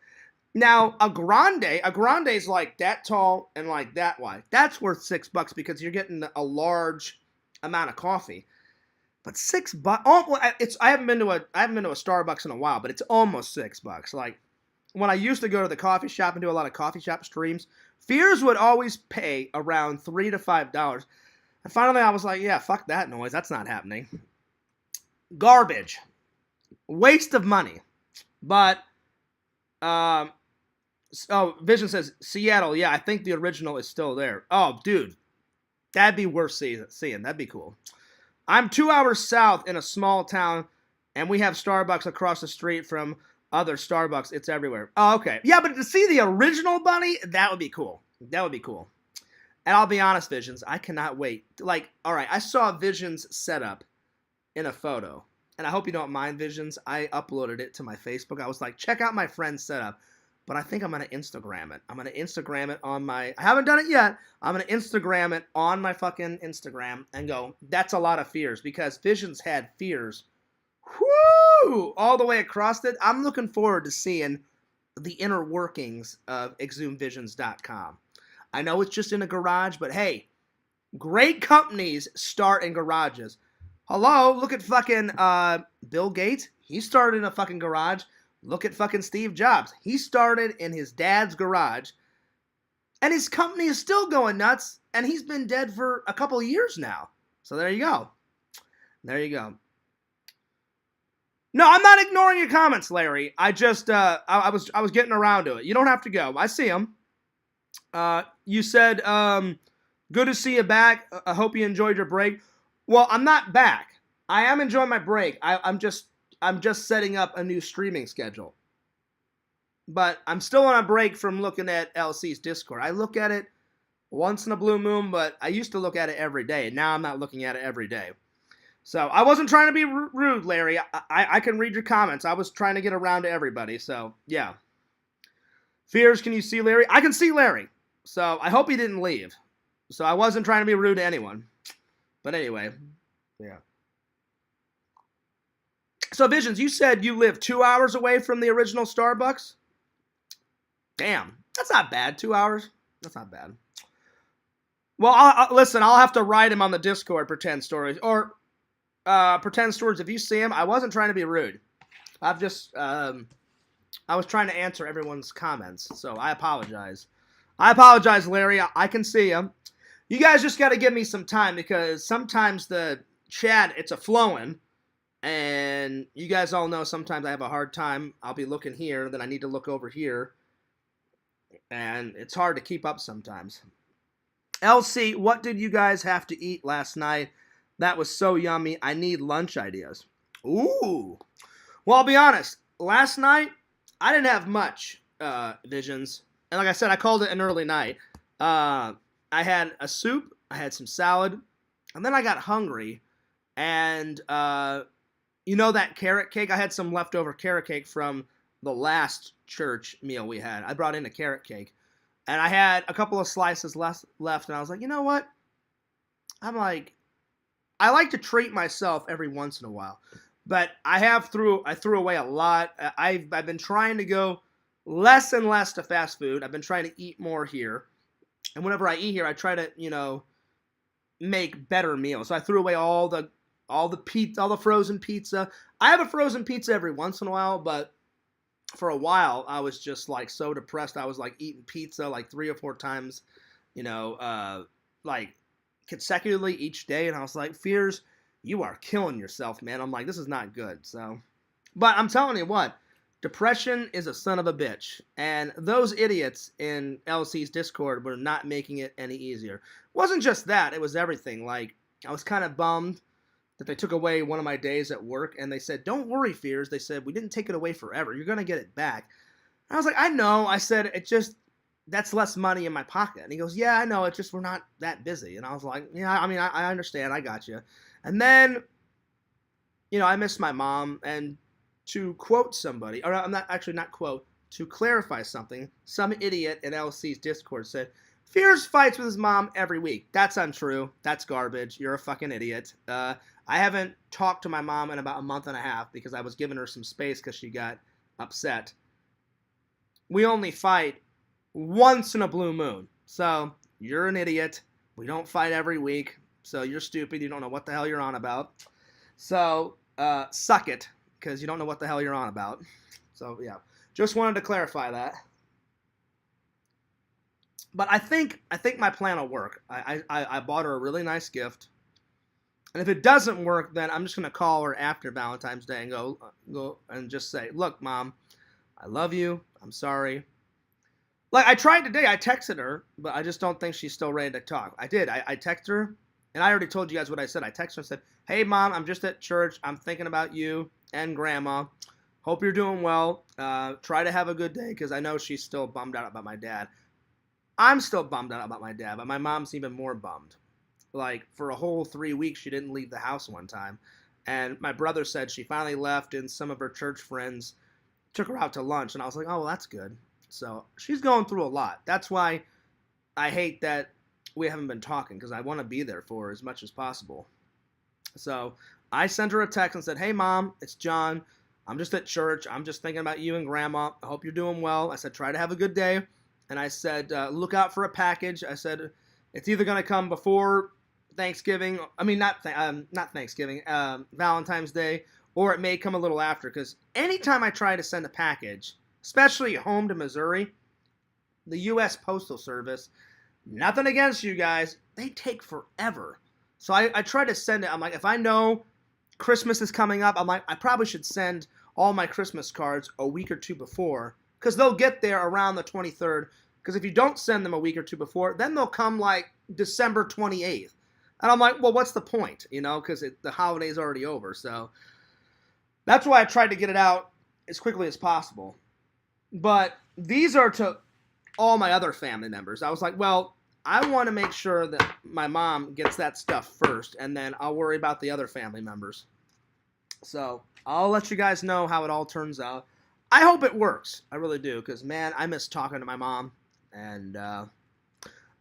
Now a grande's like that tall and like that wide. That's worth $6 because you're getting a large amount of coffee. But $6. Oh, I haven't been to a Starbucks in a while, but it's almost $6. Like when I used to go to the coffee shop and do a lot of coffee shop streams, Fears would always pay around $3 to $5. And finally, I was like, yeah, fuck that noise. That's not happening. Garbage, waste of money. But Vision says Seattle. Yeah, I think the original is still there. Oh, dude, that'd be worth seeing. That'd be cool. I'm 2 hours south in a small town, and we have Starbucks across the street from other Starbucks. It's everywhere. Oh, okay. Yeah, but to see the original bunny, that would be cool. That would be cool. And I'll be honest, Visions, I cannot wait. Like, all right, I saw Visions setup in a photo, and I hope you don't mind, Visions. I uploaded it to my Facebook. I was like, check out my friend's setup. But I think I'm going to Instagram it. I'm going to Instagram it on my... I haven't done it yet. I'm going to Instagram it on my fucking Instagram and go, that's a lot of Fears. Because Visions had Fears, whoo, all the way across it. I'm looking forward to seeing the inner workings of exhumevisions.com. I know it's just in a garage, but hey, great companies start in garages. Hello, look at fucking Bill Gates. He started in a fucking garage. Look at fucking Steve Jobs. He started in his dad's garage, and his company is still going nuts, and he's been dead for a couple of years now. So there you go. There you go. No, I'm not ignoring your comments, Larry. I just, I was getting around to it. You don't have to go. I see them. You said, good to see you back. I hope you enjoyed your break. Well, I'm not back. I am enjoying my break. I'm just setting up a new streaming schedule. But I'm still on a break from looking at LC's Discord. I look at it once in a blue moon, but I used to look at it every day. Now I'm not looking at it every day. So I wasn't trying to be rude, Larry. I can read your comments. I was trying to get around to everybody. So, yeah. Fears, can you see Larry? I can see Larry. So I hope he didn't leave. So I wasn't trying to be rude to anyone. But anyway, yeah. So, Visions, you said you live 2 hours away from the original Starbucks? Damn, that's not bad. 2 hours? That's not bad. Well, listen, I'll have to write him on the Discord, Pretend Stories. Or, Pretend Stories, if you see him, I wasn't trying to be rude. I was trying to answer everyone's comments, so I apologize. I apologize, Larry. I can see him. You guys just got to give me some time, because sometimes the chat, it's a flowing. And you guys all know sometimes I have a hard time. I'll be looking here, then I need to look over here. And it's hard to keep up sometimes. LC, what did you guys have to eat last night? That was so yummy. I need lunch ideas. Ooh. Well, I'll be honest. Last night, I didn't have much, Visions. And like I said, I called it an early night. I had a soup. I had some salad. And then I got hungry. And, you know that carrot cake? I had some leftover carrot cake from the last church meal we had. I brought in a carrot cake. And I had a couple of slices left. And I was like, you know what? I like to treat myself every once in a while. But I threw away a lot. I've been trying to go less and less to fast food. I've been trying to eat more here. And whenever I eat here, I try to, make better meals. So I threw away all the pizza, all the frozen pizza. I have a frozen pizza every once in a while, but for a while, I was just like so depressed. I was like eating pizza like 3 or 4 times, you know, like consecutively each day. And I was like, Fears, you are killing yourself, man. I'm like, this is not good. So, but I'm telling you what, depression is a son of a bitch. And those idiots in LC's Discord were not making it any easier. It wasn't just that, it was everything. Like, I was kind of bummed that they took away one of my days at work, and they said, "Don't worry, Fears." They said, "We didn't take it away forever. You're gonna get it back." And I was like, "I know." I said, "It just that's less money in my pocket." And he goes, "Yeah, I know. It's just we're not that busy." And I was like, "Yeah, I mean, I understand. I got you." And then, I miss my mom, and to quote somebody, or I'm not actually not quote, to clarify something, some idiot in LC's Discord said, Fears fights with his mom every week. That's untrue. That's garbage. You're a fucking idiot. I haven't talked to my mom in about a month and a half because I was giving her some space because she got upset. We only fight once in a blue moon. So, you're an idiot. We don't fight every week. So, you're stupid. You don't know what the hell you're on about. So, suck it because you don't know what the hell you're on about. So, yeah. Just wanted to clarify that. But I think my plan will work. I bought her a really nice gift. And if it doesn't work, then I'm just going to call her after Valentine's Day and go and just say, "Look, Mom, I love you. I'm sorry." Like, I tried today. I texted her, but I just don't think she's still ready to talk. I did. I texted her, and I already told you guys what I said. I texted her and said, "Hey, Mom, I'm just at church. I'm thinking about you and Grandma. Hope you're doing well. Try to have a good day," because I know she's still bummed out about my dad. I'm still bummed out about my dad, but my mom's even more bummed. Like, for a whole 3 weeks, she didn't leave the house one time. And my brother said she finally left, and some of her church friends took her out to lunch. And I was like, oh, well, that's good. So she's going through a lot. That's why I hate that we haven't been talking, because I want to be there for her as much as possible. So I sent her a text and said, "Hey, Mom, it's John. I'm just at church. I'm just thinking about you and Grandma. I hope you're doing well." I said, "Try to have a good day." And I said, "Look out for a package." I said, "It's either going to come before Thanksgiving. I mean, not Thanksgiving, Valentine's Day, or it may come a little after." Because anytime I try to send a package, especially home to Missouri, the U.S. Postal Service, nothing against you guys, they take forever. So I try to send it. I'm like, if I know Christmas is coming up, I'm like, I probably should send all my Christmas cards a week or two before, because they'll get there around the 23rd. Because if you don't send them a week or two before, then they'll come like December 28th. And I'm like, well, what's the point? Because the holiday's already over. So that's why I tried to get it out as quickly as possible. But these are to all my other family members. I was like, well, I want to make sure that my mom gets that stuff first, and then I'll worry about the other family members. So I'll let you guys know how it all turns out. I hope it works. I really do, because, man, I miss talking to my mom. And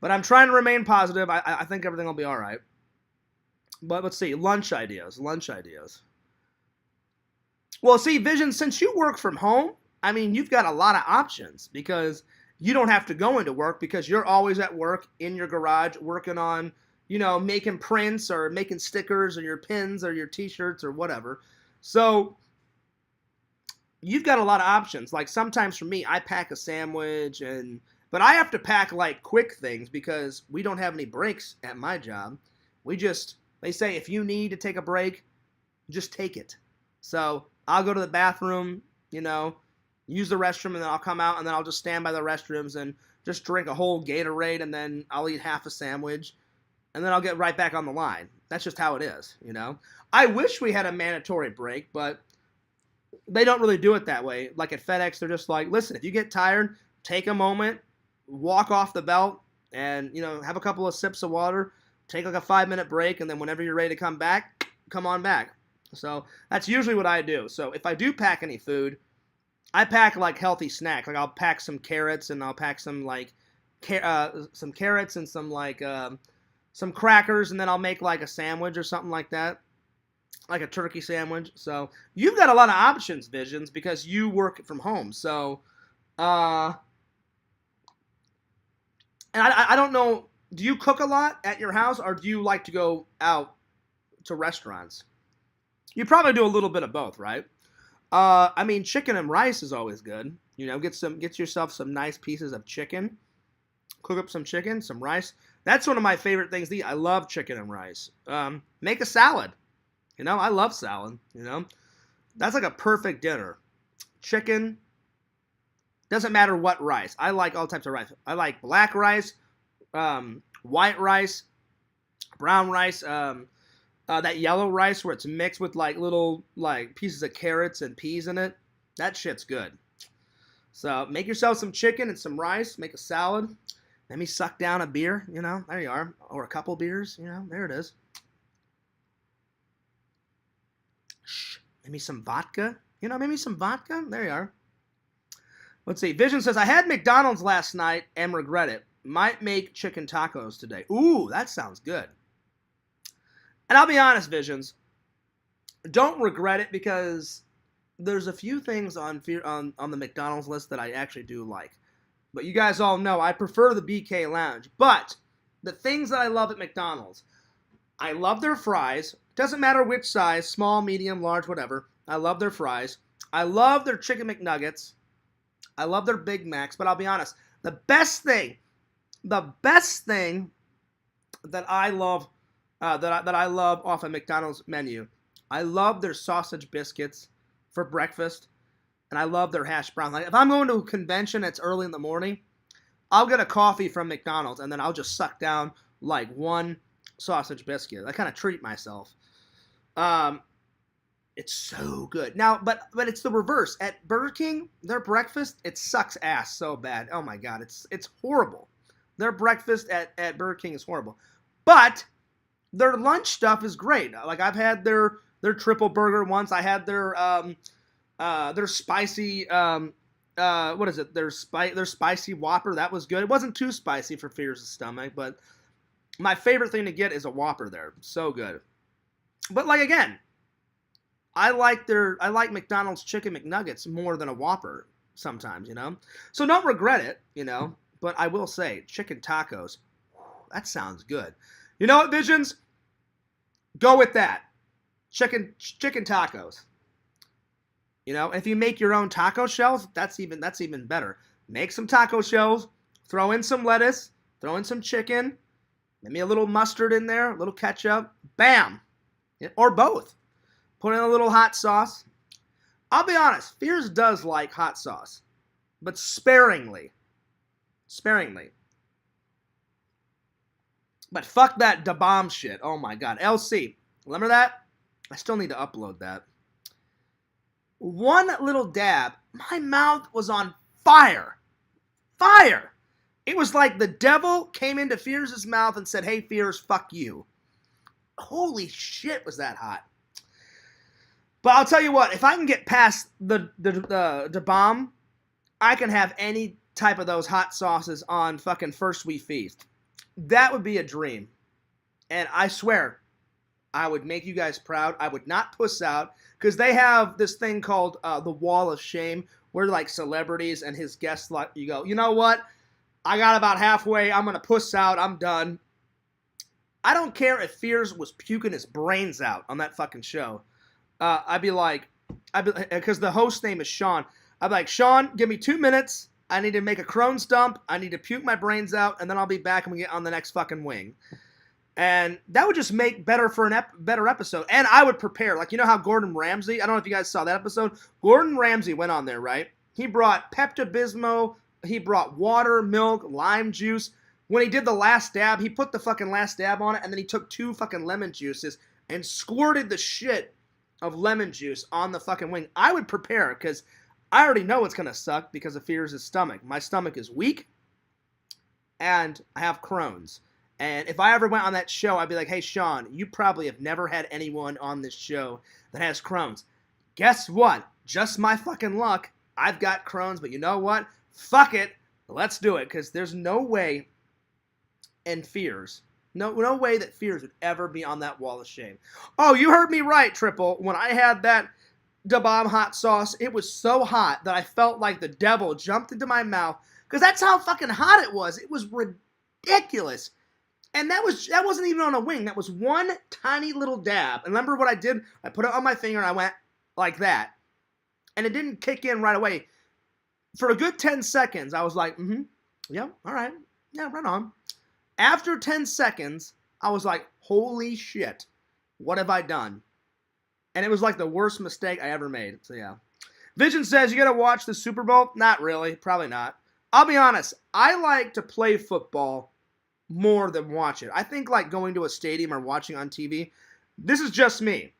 but I'm trying to remain positive. I think everything will be all right. But let's see. Lunch ideas. Well, see, Vision, since you work from home, I mean, you've got a lot of options, because you don't have to go into work, because you're always at work in your garage working on, making prints or making stickers or your pins or your t-shirts or whatever. So you've got a lot of options. Like, sometimes for me, I pack a sandwich, but I have to pack like quick things because we don't have any breaks at my job. They say if you need to take a break, just take it. So I'll go to the bathroom, use the restroom, and then I'll come out, and then I'll just stand by the restrooms and just drink a whole Gatorade, and then I'll eat half a sandwich, and then I'll get right back on the line. That's just how it is, I wish we had a mandatory break, but they don't really do it that way. Like at FedEx, they're just like, listen, if you get tired, take a moment, walk off the belt, and, have a couple of sips of water, take like a 5-minute break, and then whenever you're ready to come back, come on back. So that's usually what I do. So if I do pack any food, I pack like healthy snacks. Like, I'll pack some carrots, and I'll pack some like some carrots and some like some crackers, and then I'll make like a sandwich or something like that, like a turkey sandwich. So you've got a lot of options, Visions, because you work from home. So and I don't know, do you cook a lot at your house, or do you like to go out to restaurants? You probably do a little bit of both, right? I mean, chicken and rice is always good. You know, get yourself some nice pieces of chicken. Cook up some chicken, some rice. That's one of my favorite things to eat. I love chicken and rice. Make a salad. You know, I love salad. You know, that's like a perfect dinner. Chicken. Doesn't matter what rice. I like all types of rice. I like black rice, white rice, brown rice, that yellow rice where it's mixed with like little like pieces of carrots and peas in it. That shit's good. So make yourself some chicken and some rice. Make a salad. Let me suck down a beer. You know, there you are, or a couple beers. You know, there it is. Shh. Maybe some vodka. You know, maybe some vodka. There you are. Let's see. Vision says, I had McDonald's last night and regret it. Might make chicken tacos today. Ooh, that sounds good. And I'll be honest, Visions. Don't regret it because there's a few things on the McDonald's list that I actually do like. But you guys all know I prefer the BK Lounge. But the things that I love at McDonald's, I love their fries. Doesn't matter which size, small, medium, large, whatever. I love their fries. I love their chicken McNuggets. I love their Big Macs, but I'll be honest, the best thing that I love, that I love off a McDonald's menu, I love their sausage biscuits for breakfast, and I love their hash browns. Like if I'm going to a convention that's early in the morning, I'll get a coffee from McDonald's, and then I'll just suck down like one sausage biscuit. I kind of treat myself. It's so good. Now, but it's the reverse. At Burger King, their breakfast, it sucks ass so bad. Oh my God, it's horrible. Their breakfast at Burger King is horrible. But their lunch stuff is great. Like I've had their triple burger once. I had their spicy what is it? Their spicy Whopper. That was good. It wasn't too spicy for Fears' stomach, but my favorite thing to get is a Whopper there. So good. But like again, I like McDonald's chicken McNuggets more than a Whopper sometimes, you know? So don't regret it, you know? But I will say, chicken tacos, that sounds good. You know what, Visions? Go with that. Chicken tacos. You know, if you make your own taco shells, that's even better. Make some taco shells, throw in some lettuce, throw in some chicken, maybe a little mustard in there, a little ketchup, bam! Or both. Put in a little hot sauce. I'll be honest, Fears does like hot sauce, but sparingly. Sparingly. But fuck that da bomb shit. Oh my God. LC. Remember that? I still need to upload that. One little dab. My mouth was on fire. Fire. It was like the devil came into Fears' mouth and said, hey, Fears, fuck you. Holy shit, was that hot. But I'll tell you what, if I can get past the bomb, I can have any type of those hot sauces on fucking First We Feast. That would be a dream. And I swear, I would make you guys proud. I would not puss out, because they have this thing called the Wall of Shame, where like celebrities and his guests, like, you go, you know what? I got about halfway. I'm going to puss out. I'm done. I don't care if Fears was puking his brains out on that fucking show. I'd be because the host name is Sean. I'd be like, Sean, give me 2 minutes. I need to make a Crohn's dump. I need to puke my brains out, and then I'll be back and we get on the next fucking wing. And that would just make better for better episode. And I would prepare. Like, you know how Gordon Ramsay, I don't know if you guys saw that episode. Gordon Ramsay went on there, right? He brought Pepto-Bismol. He brought water, milk, lime juice. When he did the last dab, he put the fucking last dab on it, and then he took 2 fucking lemon juices and squirted the shit of lemon juice on the fucking wing. I would prepare, because I already know it's going to suck because of Fears' stomach. My stomach is weak, and I have Crohn's. And if I ever went on that show, I'd be like, hey, Sean, you probably have never had anyone on this show that has Crohn's. Guess what? Just my fucking luck. I've got Crohn's, but you know what? Fuck it. Let's do it, because there's no way in Fears, no way that Fears would ever be on that Wall of Shame. Oh, you heard me right, Triple. When I had that Da Bomb hot sauce, it was so hot that I felt like the devil jumped into my mouth, because that's how fucking hot it was. It was ridiculous. And that wasn't even on a wing. That was one tiny little dab. And remember what I did? I put it on my finger and I went like that. and it didn't kick in right away. For a good 10 seconds, I was like, yeah, all right, yeah, right on. After 10 seconds, I was like, holy shit, what have I done? And it was like the worst mistake I ever made. So yeah. Vision says, you gotta watch the Super Bowl? Not really, probably not. I'll be honest, I like to play football more than watch it. I think like going to a stadium or watching on TV, this is just me.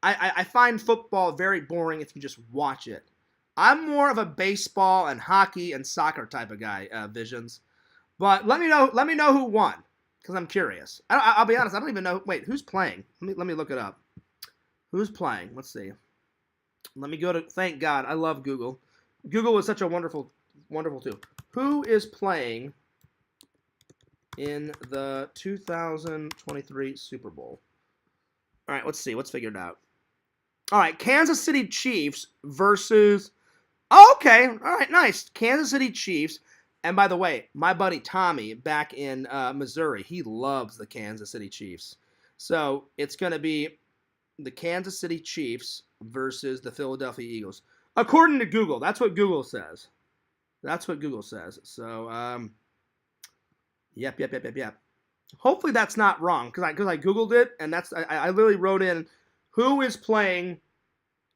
I find football very boring if you just watch it. I'm more of a baseball and hockey and soccer type of guy, Visions. But let me know who won, because I'm curious. I'll be honest, I don't even know. Wait, who's playing? Let me look it up. Who's playing? Let's see. Let me go to. Thank God, I love Google. Google is such a wonderful tool. Who is playing in the 2023 Super Bowl? All right, let's see. Let's figure it out. All right, Kansas City Chiefs versus. Oh, okay. All right, nice. Kansas City Chiefs. And by the way, my buddy Tommy back in Missouri, he loves the Kansas City Chiefs. So it's going to be the Kansas City Chiefs versus the Philadelphia Eagles. According to Google. That's what Google says. That's what Google says. So, yep. Hopefully that's not wrong, because I Googled it, and I literally wrote in who is playing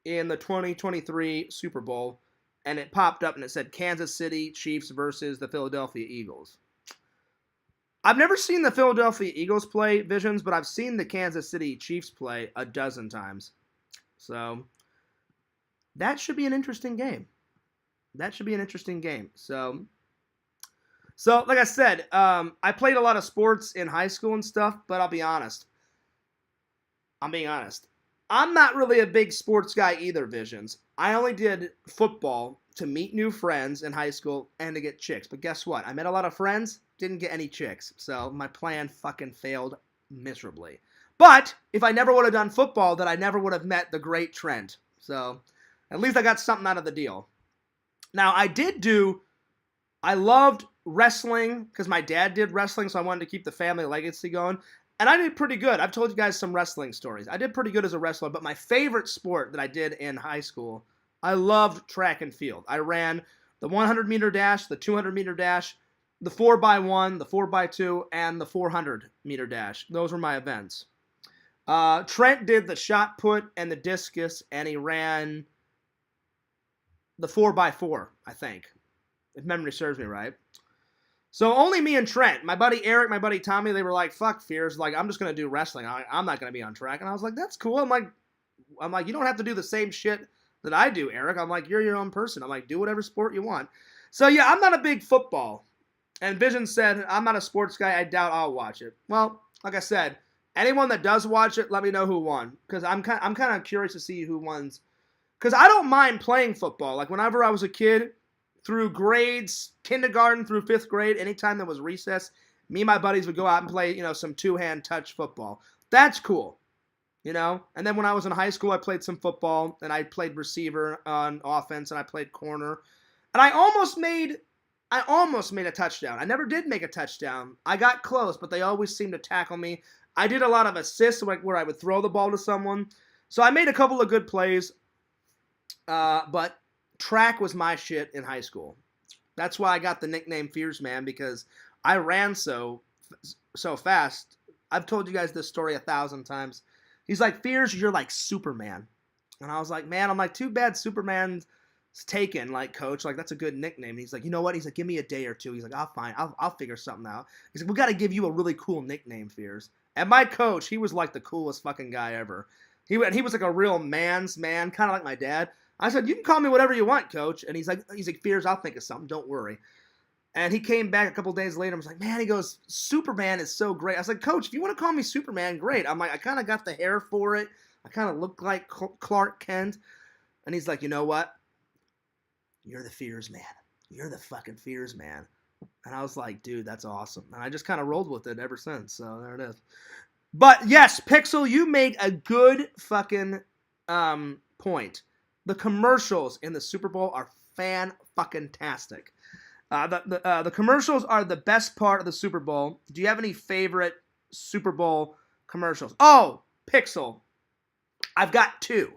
in the 2023 Super Bowl, and it popped up and it said Kansas City Chiefs versus the Philadelphia Eagles. I've never seen the Philadelphia Eagles play, Visions, but I've seen the Kansas City Chiefs play a dozen times. So that should be an interesting game. So like I said, I played a lot of sports in high school and stuff, but I'll be honest. I'm being honest. I'm not really a big sports guy either, Visions. I only did football to meet new friends in high school and to get chicks. But guess what? I met a lot of friends, didn't get any chicks. So my plan fucking failed miserably. But if I never would have done football, then I never would have met the great Trent. So at least I got something out of the deal. Now, I loved wrestling because my dad did wrestling, so I wanted to keep the family legacy going. And I did pretty good. I've told you guys some wrestling stories. I did pretty good as a wrestler, but my favorite sport that I did in high school, I loved track and field. I ran the 100-meter dash, the 200-meter dash, the 4x1, the 4x2, and the 400-meter dash. Those were my events. Trent did the shot put and the discus, and he ran the 4x4, I think, if memory serves me right. So only me and Trent, my buddy Eric, my buddy Tommy, they were like, fuck Fears, like, I'm just going to do wrestling. I'm not going to be on track. And I was like, that's cool. I'm like, you don't have to do the same shit that I do, Eric. I'm like, you're your own person. I'm like, do whatever sport you want. So yeah, I'm not a big football. And Vision said, I'm not a sports guy. I doubt I'll watch it. Well, like I said, anyone that does watch it, let me know who won. Because I'm kind of curious to see who wins. Because I don't mind playing football. Like, whenever I was a kid, through grades, kindergarten through 5th grade, anytime there was recess, me and my buddies would go out and play, some two-hand touch football. That's cool, And then when I was in high school, I played some football, and I played receiver on offense, and I played corner. And I almost made a touchdown. I never did make a touchdown. I got close, but they always seemed to tackle me. I did a lot of assists where I would throw the ball to someone. So I made a couple of good plays, but track was my shit in high school. That's why I got the nickname Fears Man, because I ran so fast. I've told you guys this story 1,000 times. He's like, Fears, you're like Superman. And I was like, man, I'm like, too bad Superman's taken, like, coach. Like, that's a good nickname. And he's like, you know what? He's like, give me a day or two. He's like, I'll figure something out. He's like, we got to give you a really cool nickname, Fears. And my coach, he was like the coolest fucking guy ever. He was like a real man's man, kind of like my dad. I said, you can call me whatever you want, coach. And he's like, Fears, I'll think of something. Don't worry. And he came back a couple days later and was like, man, he goes, Superman is so great. I was like, coach, if you want to call me Superman, great. I'm like, I kind of got the hair for it. I kind of look like Clark Kent. And he's like, you know what? You're the Fears Man. You're the fucking Fears Man. And I was like, dude, that's awesome. And I just kind of rolled with it ever since. So there it is. But yes, Pixel, you made a good fucking point. The commercials in the Super Bowl are fan-fucking-tastic. The commercials are the best part of the Super Bowl. Do you have any favorite Super Bowl commercials? Oh, Pixel. I've got two.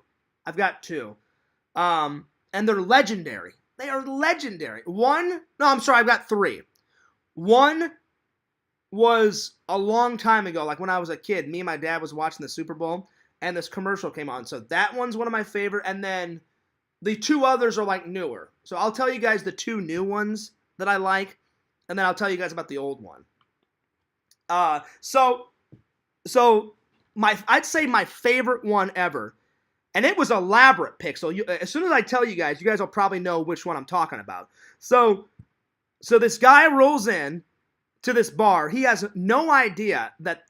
And they're legendary. They are legendary. I've got three. One was a long time ago, like when I was a kid. Me and my dad was watching the Super Bowl, and this commercial came on. So that one's one of my favorite. And then the two others are like newer. So I'll tell you guys the two new ones that I like, and then I'll tell you guys about the old one. So I'd say my favorite one ever, and it was elaborate, Pixel. As soon as I tell you guys will probably know which one I'm talking about. So this guy rolls in to this bar. He has no idea that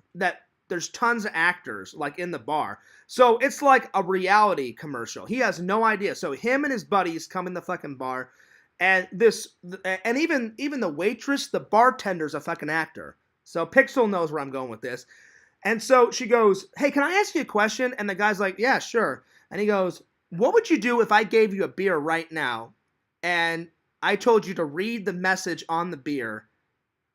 there's tons of actors like in the bar. So it's like a reality commercial. He has no idea. So him and his buddies come in the fucking bar, and even the waitress, the bartender's a fucking actor. So Pixel knows where I'm going with this. And so she goes, "Hey, can I ask you a question?" And the guy's like, "Yeah, sure." And he goes, "What would you do if I gave you a beer right now and I told you to read the message on the beer?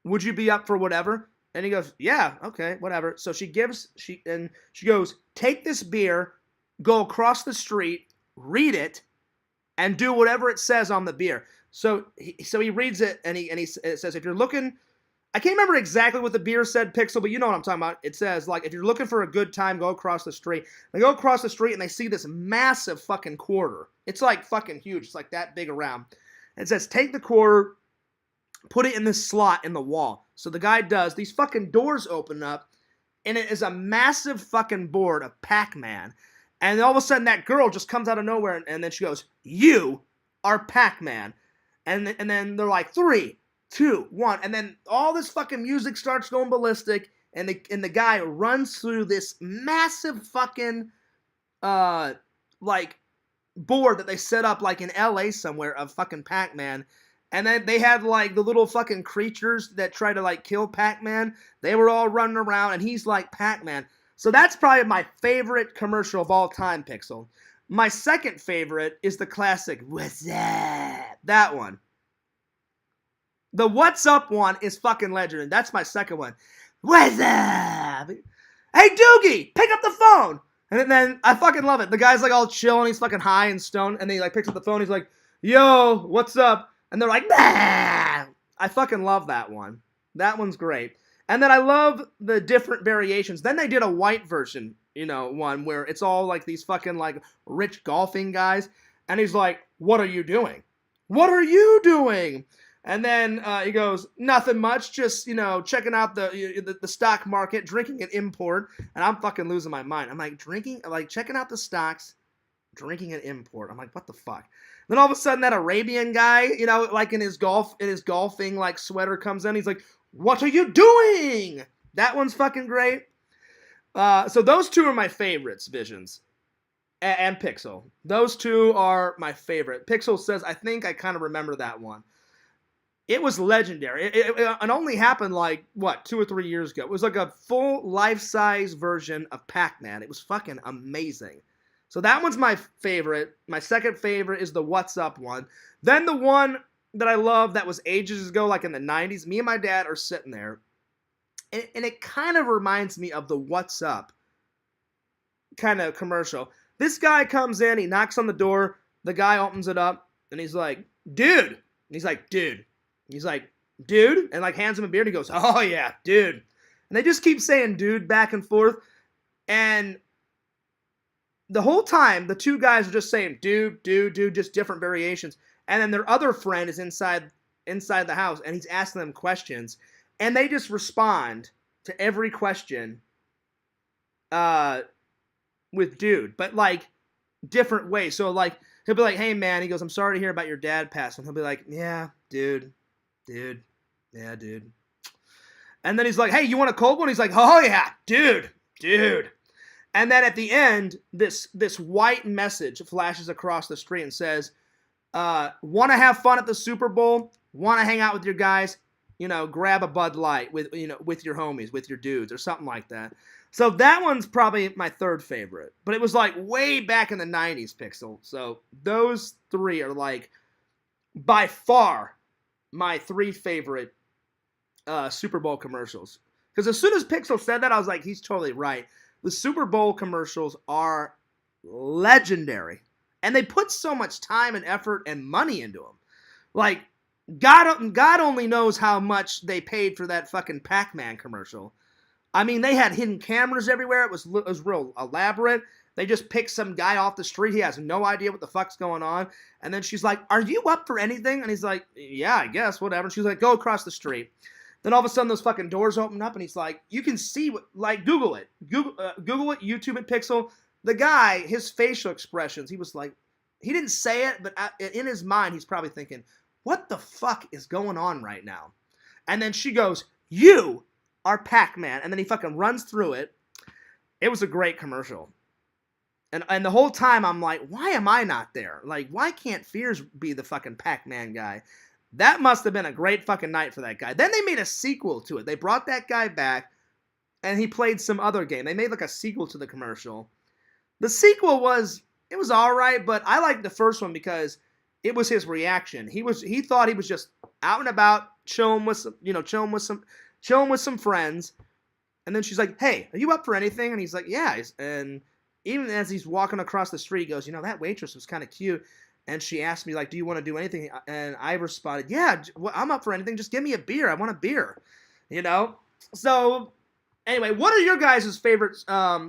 Would you be up for whatever?" And he goes, "Yeah, okay, whatever." So she goes, "Take this beer, go across the street, read it, and do whatever it says on the beer." So he reads it, and it says, "If you're looking," I can't remember exactly what the beer said, Pixel, but you know what I'm talking about. It says, like, if you're looking for a good time, go across the street. They go across the street, and they see this massive fucking quarter. It's like fucking huge. It's like that big around. It says, "Take the quarter, put it in this slot in the wall." So the guy does. These fucking doors open up, and it is a massive fucking board of Pac-Man. And all of a sudden, that girl just comes out of nowhere, and then she goes, "You are Pac-Man." And then they're like, 3, 2, 1. And then all this fucking music starts going ballistic, and the guy runs through this massive fucking, like, board that they set up, like, in LA somewhere of fucking Pac-Man. And then they had, like, the little fucking creatures that try to, like, kill Pac-Man. They were all running around, and he's like Pac-Man. So that's probably my favorite commercial of all time, Pixel. My second favorite is the classic, "What's up?" That one. The "What's up" one is fucking legendary. That's my second one. "What's up? Hey, Doogie, pick up the phone." And then I fucking love it. The guy's like all chill, and he's fucking high and stoned, and then he like picks up the phone. He's like, "Yo, what's up?" And they're like, "Nah." I fucking love that one. That one's great. And then I love the different variations. Then they did a white version, one where it's all like these fucking like rich golfing guys. And he's like, "What are you doing? What are you doing?" And then he goes, "Nothing much, just, checking out the stock market, drinking an import." And I'm fucking losing my mind. I'm like, checking out the stocks, drinking an import. I'm like, what the fuck? Then all of a sudden that Arabian guy, like in his golfing like sweater comes in. He's like, "What are you doing?" That one's fucking great. So those two are my favorites, Visions and Pixel. Those two are my favorite. Pixel says, "I think I kind of remember that one." It was legendary. It only happened like, 2 or 3 years ago. It was like a full life-size version of Pac-Man. It was fucking amazing. So that one's my favorite. My second favorite is the "What's Up" one. Then the one that I love that was ages ago, like in the 90s, me and my dad are sitting there, and it kind of reminds me of the "What's Up" kind of commercial. This guy comes in, he knocks on the door, the guy opens it up, and he's like, "Dude." And he's like, "Dude." He's like, "Dude," and like hands him a beer, and he goes, "Oh yeah, dude." And they just keep saying "dude" back and forth, and the whole time the two guys are just saying "dude, dude, dude," just different variations. And then their other friend is inside the house, and he's asking them questions, and they just respond to every question with "dude," but like different ways. So like he'll be like, "Hey man," he goes, "I'm sorry to hear about your dad passing." He'll be like, "Yeah, dude. Dude, yeah, dude." And then he's like, "Hey, you want a cold one?" He's like, "Oh yeah, dude, dude." And then at the end, this white message flashes across the screen and says, "Want to have fun at the Super Bowl? Want to hang out with your guys? Grab a Bud Light with your homies, with your dudes," or something like that. So that one's probably my third favorite. But it was like way back in the 90s, Pixel. So those three are like by far my three favorite Super Bowl commercials. Because as soon as Pixel said that, I was like, he's totally right. The Super Bowl commercials are legendary. And they put so much time and effort and money into them. Like, God only knows how much they paid for that fucking Pac-Man commercial. I mean, they had hidden cameras everywhere. It was real elaborate. They just picked some guy off the street. He has no idea what the fuck's going on. And then she's like, "Are you up for anything?" And he's like, "Yeah, I guess, whatever." And she's like, "Go across the street." Then all of a sudden, those fucking doors open up, and he's like, "You can see what." Like, Google it, Google it, YouTube it, Pixel. The guy, his facial expressions, he was like, he didn't say it, but in his mind, he's probably thinking, "What the fuck is going on right now?" And then she goes, "You are Pac-Man," and then he fucking runs through it. It was a great commercial. And the whole time I'm like, why am I not there? Like, why can't Fears be the fucking Pac-Man guy? That must have been a great fucking night for that guy. Then they made a sequel to it. They brought that guy back, and he played some other game. They made like a sequel to the commercial. The sequel was all right, but I liked the first one because it was his reaction. He thought he was just out and about, chilling with some friends. And then she's like, "Hey, are you up for anything?" And he's like, "Yeah." And even as he's walking across the street, he goes, "That waitress was kind of cute." And she asked me, like, "Do you want to do anything?" And I responded, "Yeah, I'm up for anything. Just give me a beer. I want a beer." So anyway, what are your guys' favorite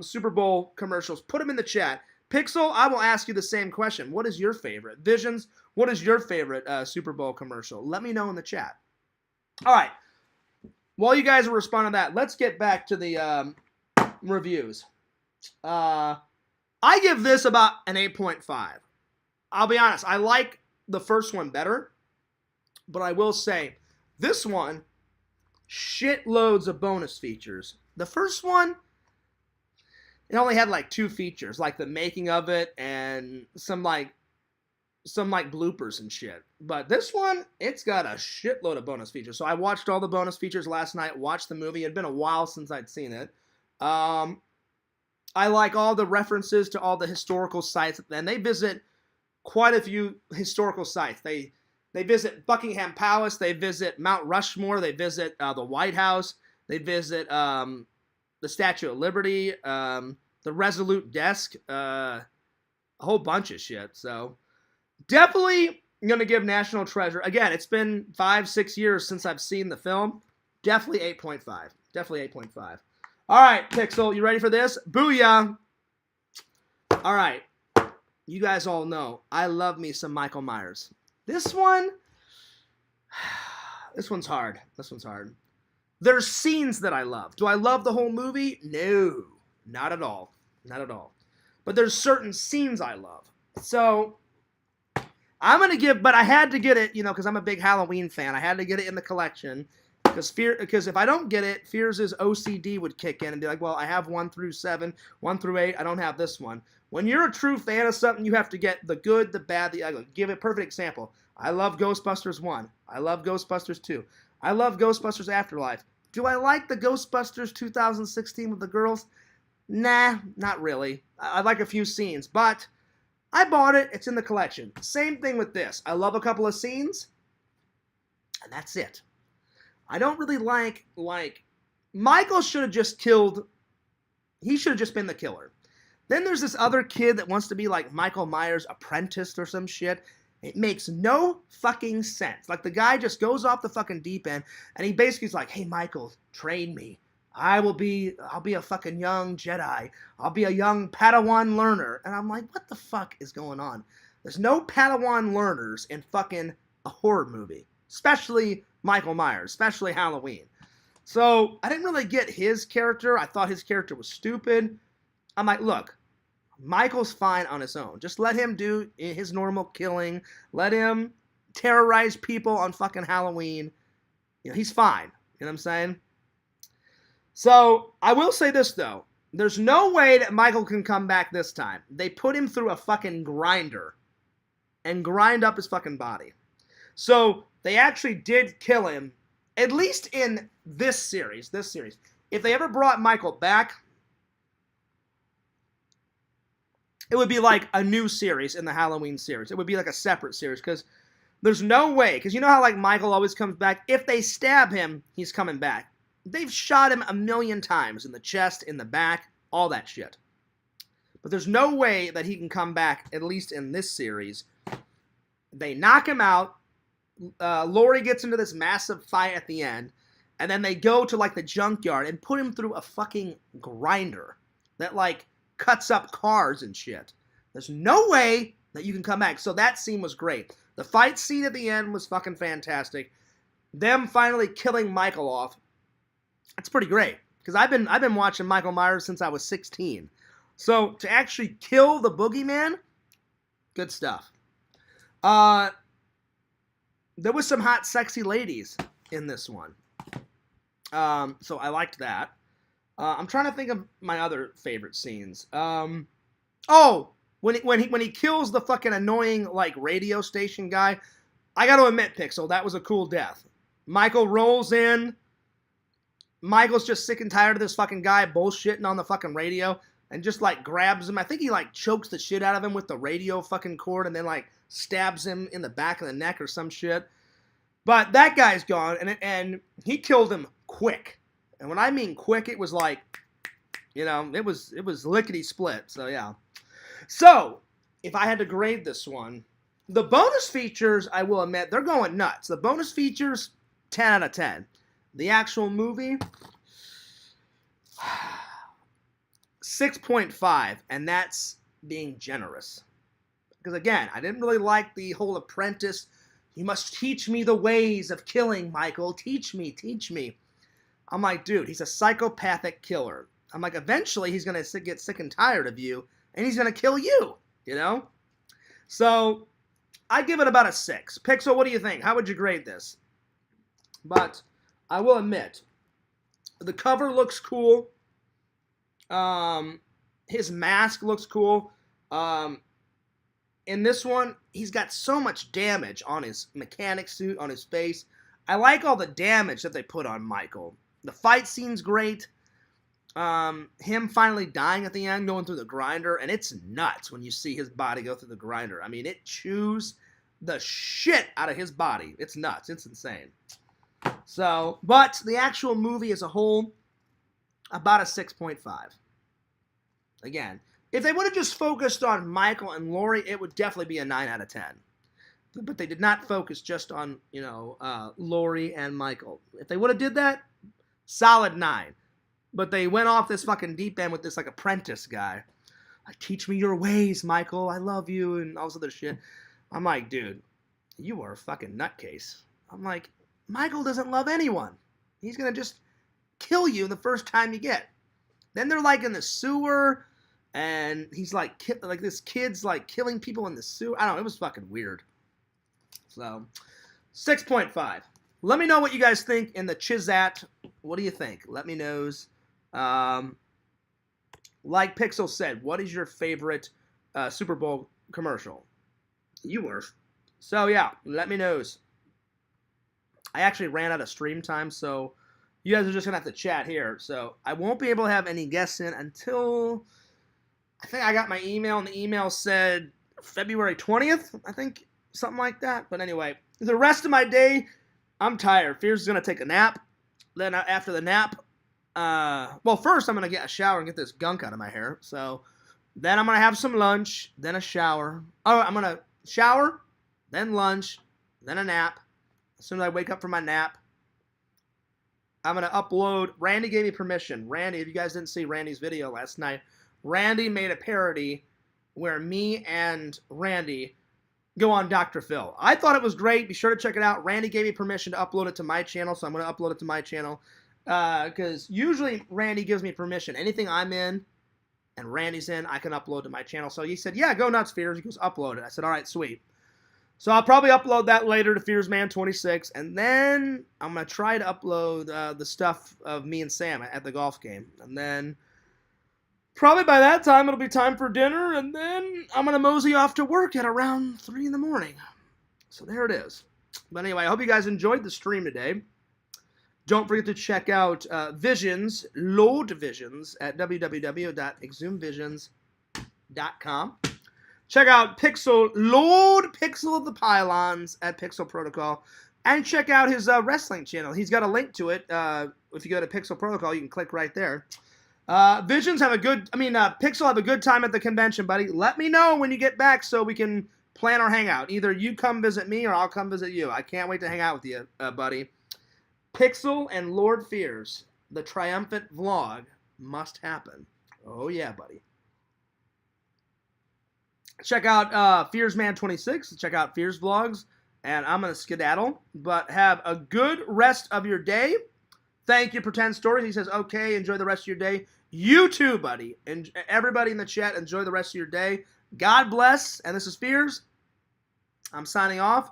Super Bowl commercials? Put them in the chat. Pixel, I will ask you the same question. What is your favorite? Visions, what is your favorite Super Bowl commercial? Let me know in the chat. All right. While you guys are responding to that, let's get back to the reviews. I give this about an 8.5. I'll be honest, I like the first one better, but I will say this one, shitloads of bonus features. The first one, it only had like 2 features, like the making of it and some bloopers and shit. But this one, it's got a shitload of bonus features. So I watched all the bonus features last night, watched the movie. It had been a while since I'd seen it. I like all the references to all the historical sites, and they visit quite a few historical sites. They visit Buckingham Palace, they visit Mount Rushmore, they visit the White House, they visit the Statue of Liberty, the Resolute Desk, a whole bunch of shit. So definitely going to give National Treasure. Again, it's been 5-6 years since I've seen the film. Definitely 8.5. Definitely 8.5. All right, Pixel, you ready for this? Booyah! All right. You guys all know I love me some Michael Myers. This one's hard. This one's hard. There's scenes that I love. Do I love the whole movie? No, not at all. Not at all. But there's certain scenes I love. So I'm going to give, but I had to get it, because I'm a big Halloween fan. I had to get it in the collection. Because if I don't get it, Fears' OCD would kick in and be like, well, I have 1 through 7, 1 through 8, I don't have this one. When you're a true fan of something, you have to get the good, the bad, the ugly. Give a perfect example. I love Ghostbusters 1. I love Ghostbusters 2. I love Ghostbusters Afterlife. Do I like the Ghostbusters 2016 with the girls? Nah, not really. I like a few scenes, but I bought it. It's in the collection. Same thing with this. I love a couple of scenes, and that's it. I don't really like Michael should have just killed. He should have just been the killer. Then there's this other kid that wants to be like Michael Myers' apprentice or some shit. It makes no fucking sense. Like, the guy just goes off the fucking deep end, and he basically is like, "Hey, Michael, train me. I'll be a fucking young Jedi. I'll be a young Padawan learner." And I'm like, what the fuck is going on? There's no Padawan learners in fucking a horror movie. Especially Michael Myers, especially Halloween. So I didn't really get his character. I thought his character was stupid. I'm like, look, Michael's fine on his own. Just let him do his normal killing. Let him terrorize people on fucking Halloween. He's fine. You know what I'm saying? So I will say this, though. There's no way that Michael can come back this time. They put him through a fucking grinder and grind up his fucking body. So they actually did kill him, at least in this series. If they ever brought Michael back, it would be like a new series in the Halloween series. It would be like a separate series, because there's no way, because you know how like Michael always comes back? If they stab him, he's coming back. They've shot him 1,000,000 times in the chest, in the back, all that shit. But there's no way that he can come back, at least in this series. They knock him out. Laurie gets into this massive fight at the end. And then they go to, like, the junkyard and put him through a fucking grinder that, like, cuts up cars and shit. There's no way that you can come back. So that scene was great. The fight scene at the end was fucking fantastic. Them finally killing Michael off. That's pretty great. Because I've been watching Michael Myers since I was 16. So to actually kill the boogeyman, good stuff. There was some hot, sexy ladies in this one. So I liked that. I'm trying to think of my other favorite scenes. When he kills the fucking annoying, like, radio station guy, I got to admit, Pixel, that was a cool death. Michael rolls in. Michael's just sick and tired of this fucking guy bullshitting on the fucking radio and just, like, grabs him. I think he, like, chokes the shit out of him with the radio fucking cord and then, like, stabs him in the back of the neck or some shit. But that guy's gone, and he killed him quick. And when I mean quick, it was like, you know, it was lickety split. So yeah. So if I had to grade this one, the bonus features, I will admit, they're going nuts. The bonus features, 10 out of 10. The actual movie, 6.5, and that's being generous. Because again, I didn't really like the whole apprentice. You must teach me the ways of killing, Michael. Teach me, teach me. I'm like, dude, he's a psychopathic killer. I'm like, eventually he's going to get sick and tired of you, and he's going to kill you, you know? So, I give it about a 6. Pixel, what do you think? How would you grade this? But, I will admit, the cover looks cool. His mask looks cool. In this one, he's got so much damage on his mechanic suit, on his face. I like all the damage that they put on Michael. The fight scene's great. Him finally dying at the end, going through the grinder, and it's nuts when you see his body go through the grinder. I mean, it chews the shit out of his body. It's nuts. It's insane. So, but the actual movie as a whole, about a 6.5. Again, if they would have just focused on Michael and Laurie, it would definitely be a 9 out of 10. But they did not focus just on, you know, Laurie and Michael. If they would have did that, solid 9. But they went off this fucking deep end with this, like, apprentice guy. Like, teach me your ways, Michael. I love you, and all this other shit. I'm like, dude, you are a fucking nutcase. I'm like, Michael doesn't love anyone. He's going to just kill you the first time you get. Then they're, like, in the sewer, and he's, like this kid's, like, killing people in the sewer. I don't know. It was fucking weird. So, 6.5. Let me know what you guys think in the Chizat. What do you think? Let me know. Like Pixel said, what is your favorite Super Bowl commercial? You were. So, yeah, let me know. I actually ran out of stream time, so you guys are just going to have to chat here. So, I won't be able to have any guests in until, I think I got my email, and the email said February 20th, I think, something like that. But anyway, the rest of my day, I'm tired. Fierce is going to take a nap. Then after the nap, well, first I'm going to get a shower and get this gunk out of my hair. So, then I'm going to have some lunch, then a shower. Oh, I'm going to shower, then lunch, then a nap. As soon as I wake up from my nap, I'm going to upload. Randy gave me permission. Randy, if you guys didn't see Randy's video last night, Randy made a parody where me and Randy go on Dr. Phil. I thought it was great. Be sure to check it out. Randy gave me permission to upload it to my channel, so I'm going to upload it to my channel. Because usually Randy gives me permission. Anything I'm in and Randy's in, I can upload to my channel. So he said, yeah, go nuts, Fears. He goes, upload it. I said, all right, sweet. So I'll probably upload that later to FearsMan26, and then I'm going to try to upload the stuff of me and Sam at the golf game. And then probably by that time it'll be time for dinner, and then I'm going to mosey off to work at around 3 in the morning. So there it is. But anyway, I hope you guys enjoyed the stream today. Don't forget to check out Visions, Load Visions, at www.exhumvisions.com. Check out Load Pixel of the Pylons at Pixel Protocol. And check out his wrestling channel. He's got a link to it. If you go to Pixel Protocol, you can click right there. Visions have a good, Pixel have a good time at the convention, buddy. Let me know when you get back so we can plan our hangout. Either you come visit me or I'll come visit you. I can't wait to hang out with you, buddy. Pixel and Lord Fears, the triumphant vlog must happen. Oh yeah, buddy. Check out FearsMan26. Check out Fears vlogs. And I'm going to skedaddle. But have a good rest of your day. Thank you, Pretend Stories. He says, okay, enjoy the rest of your day. You too, buddy. And everybody in the chat, enjoy the rest of your day. God bless. And this is Fears. I'm signing off.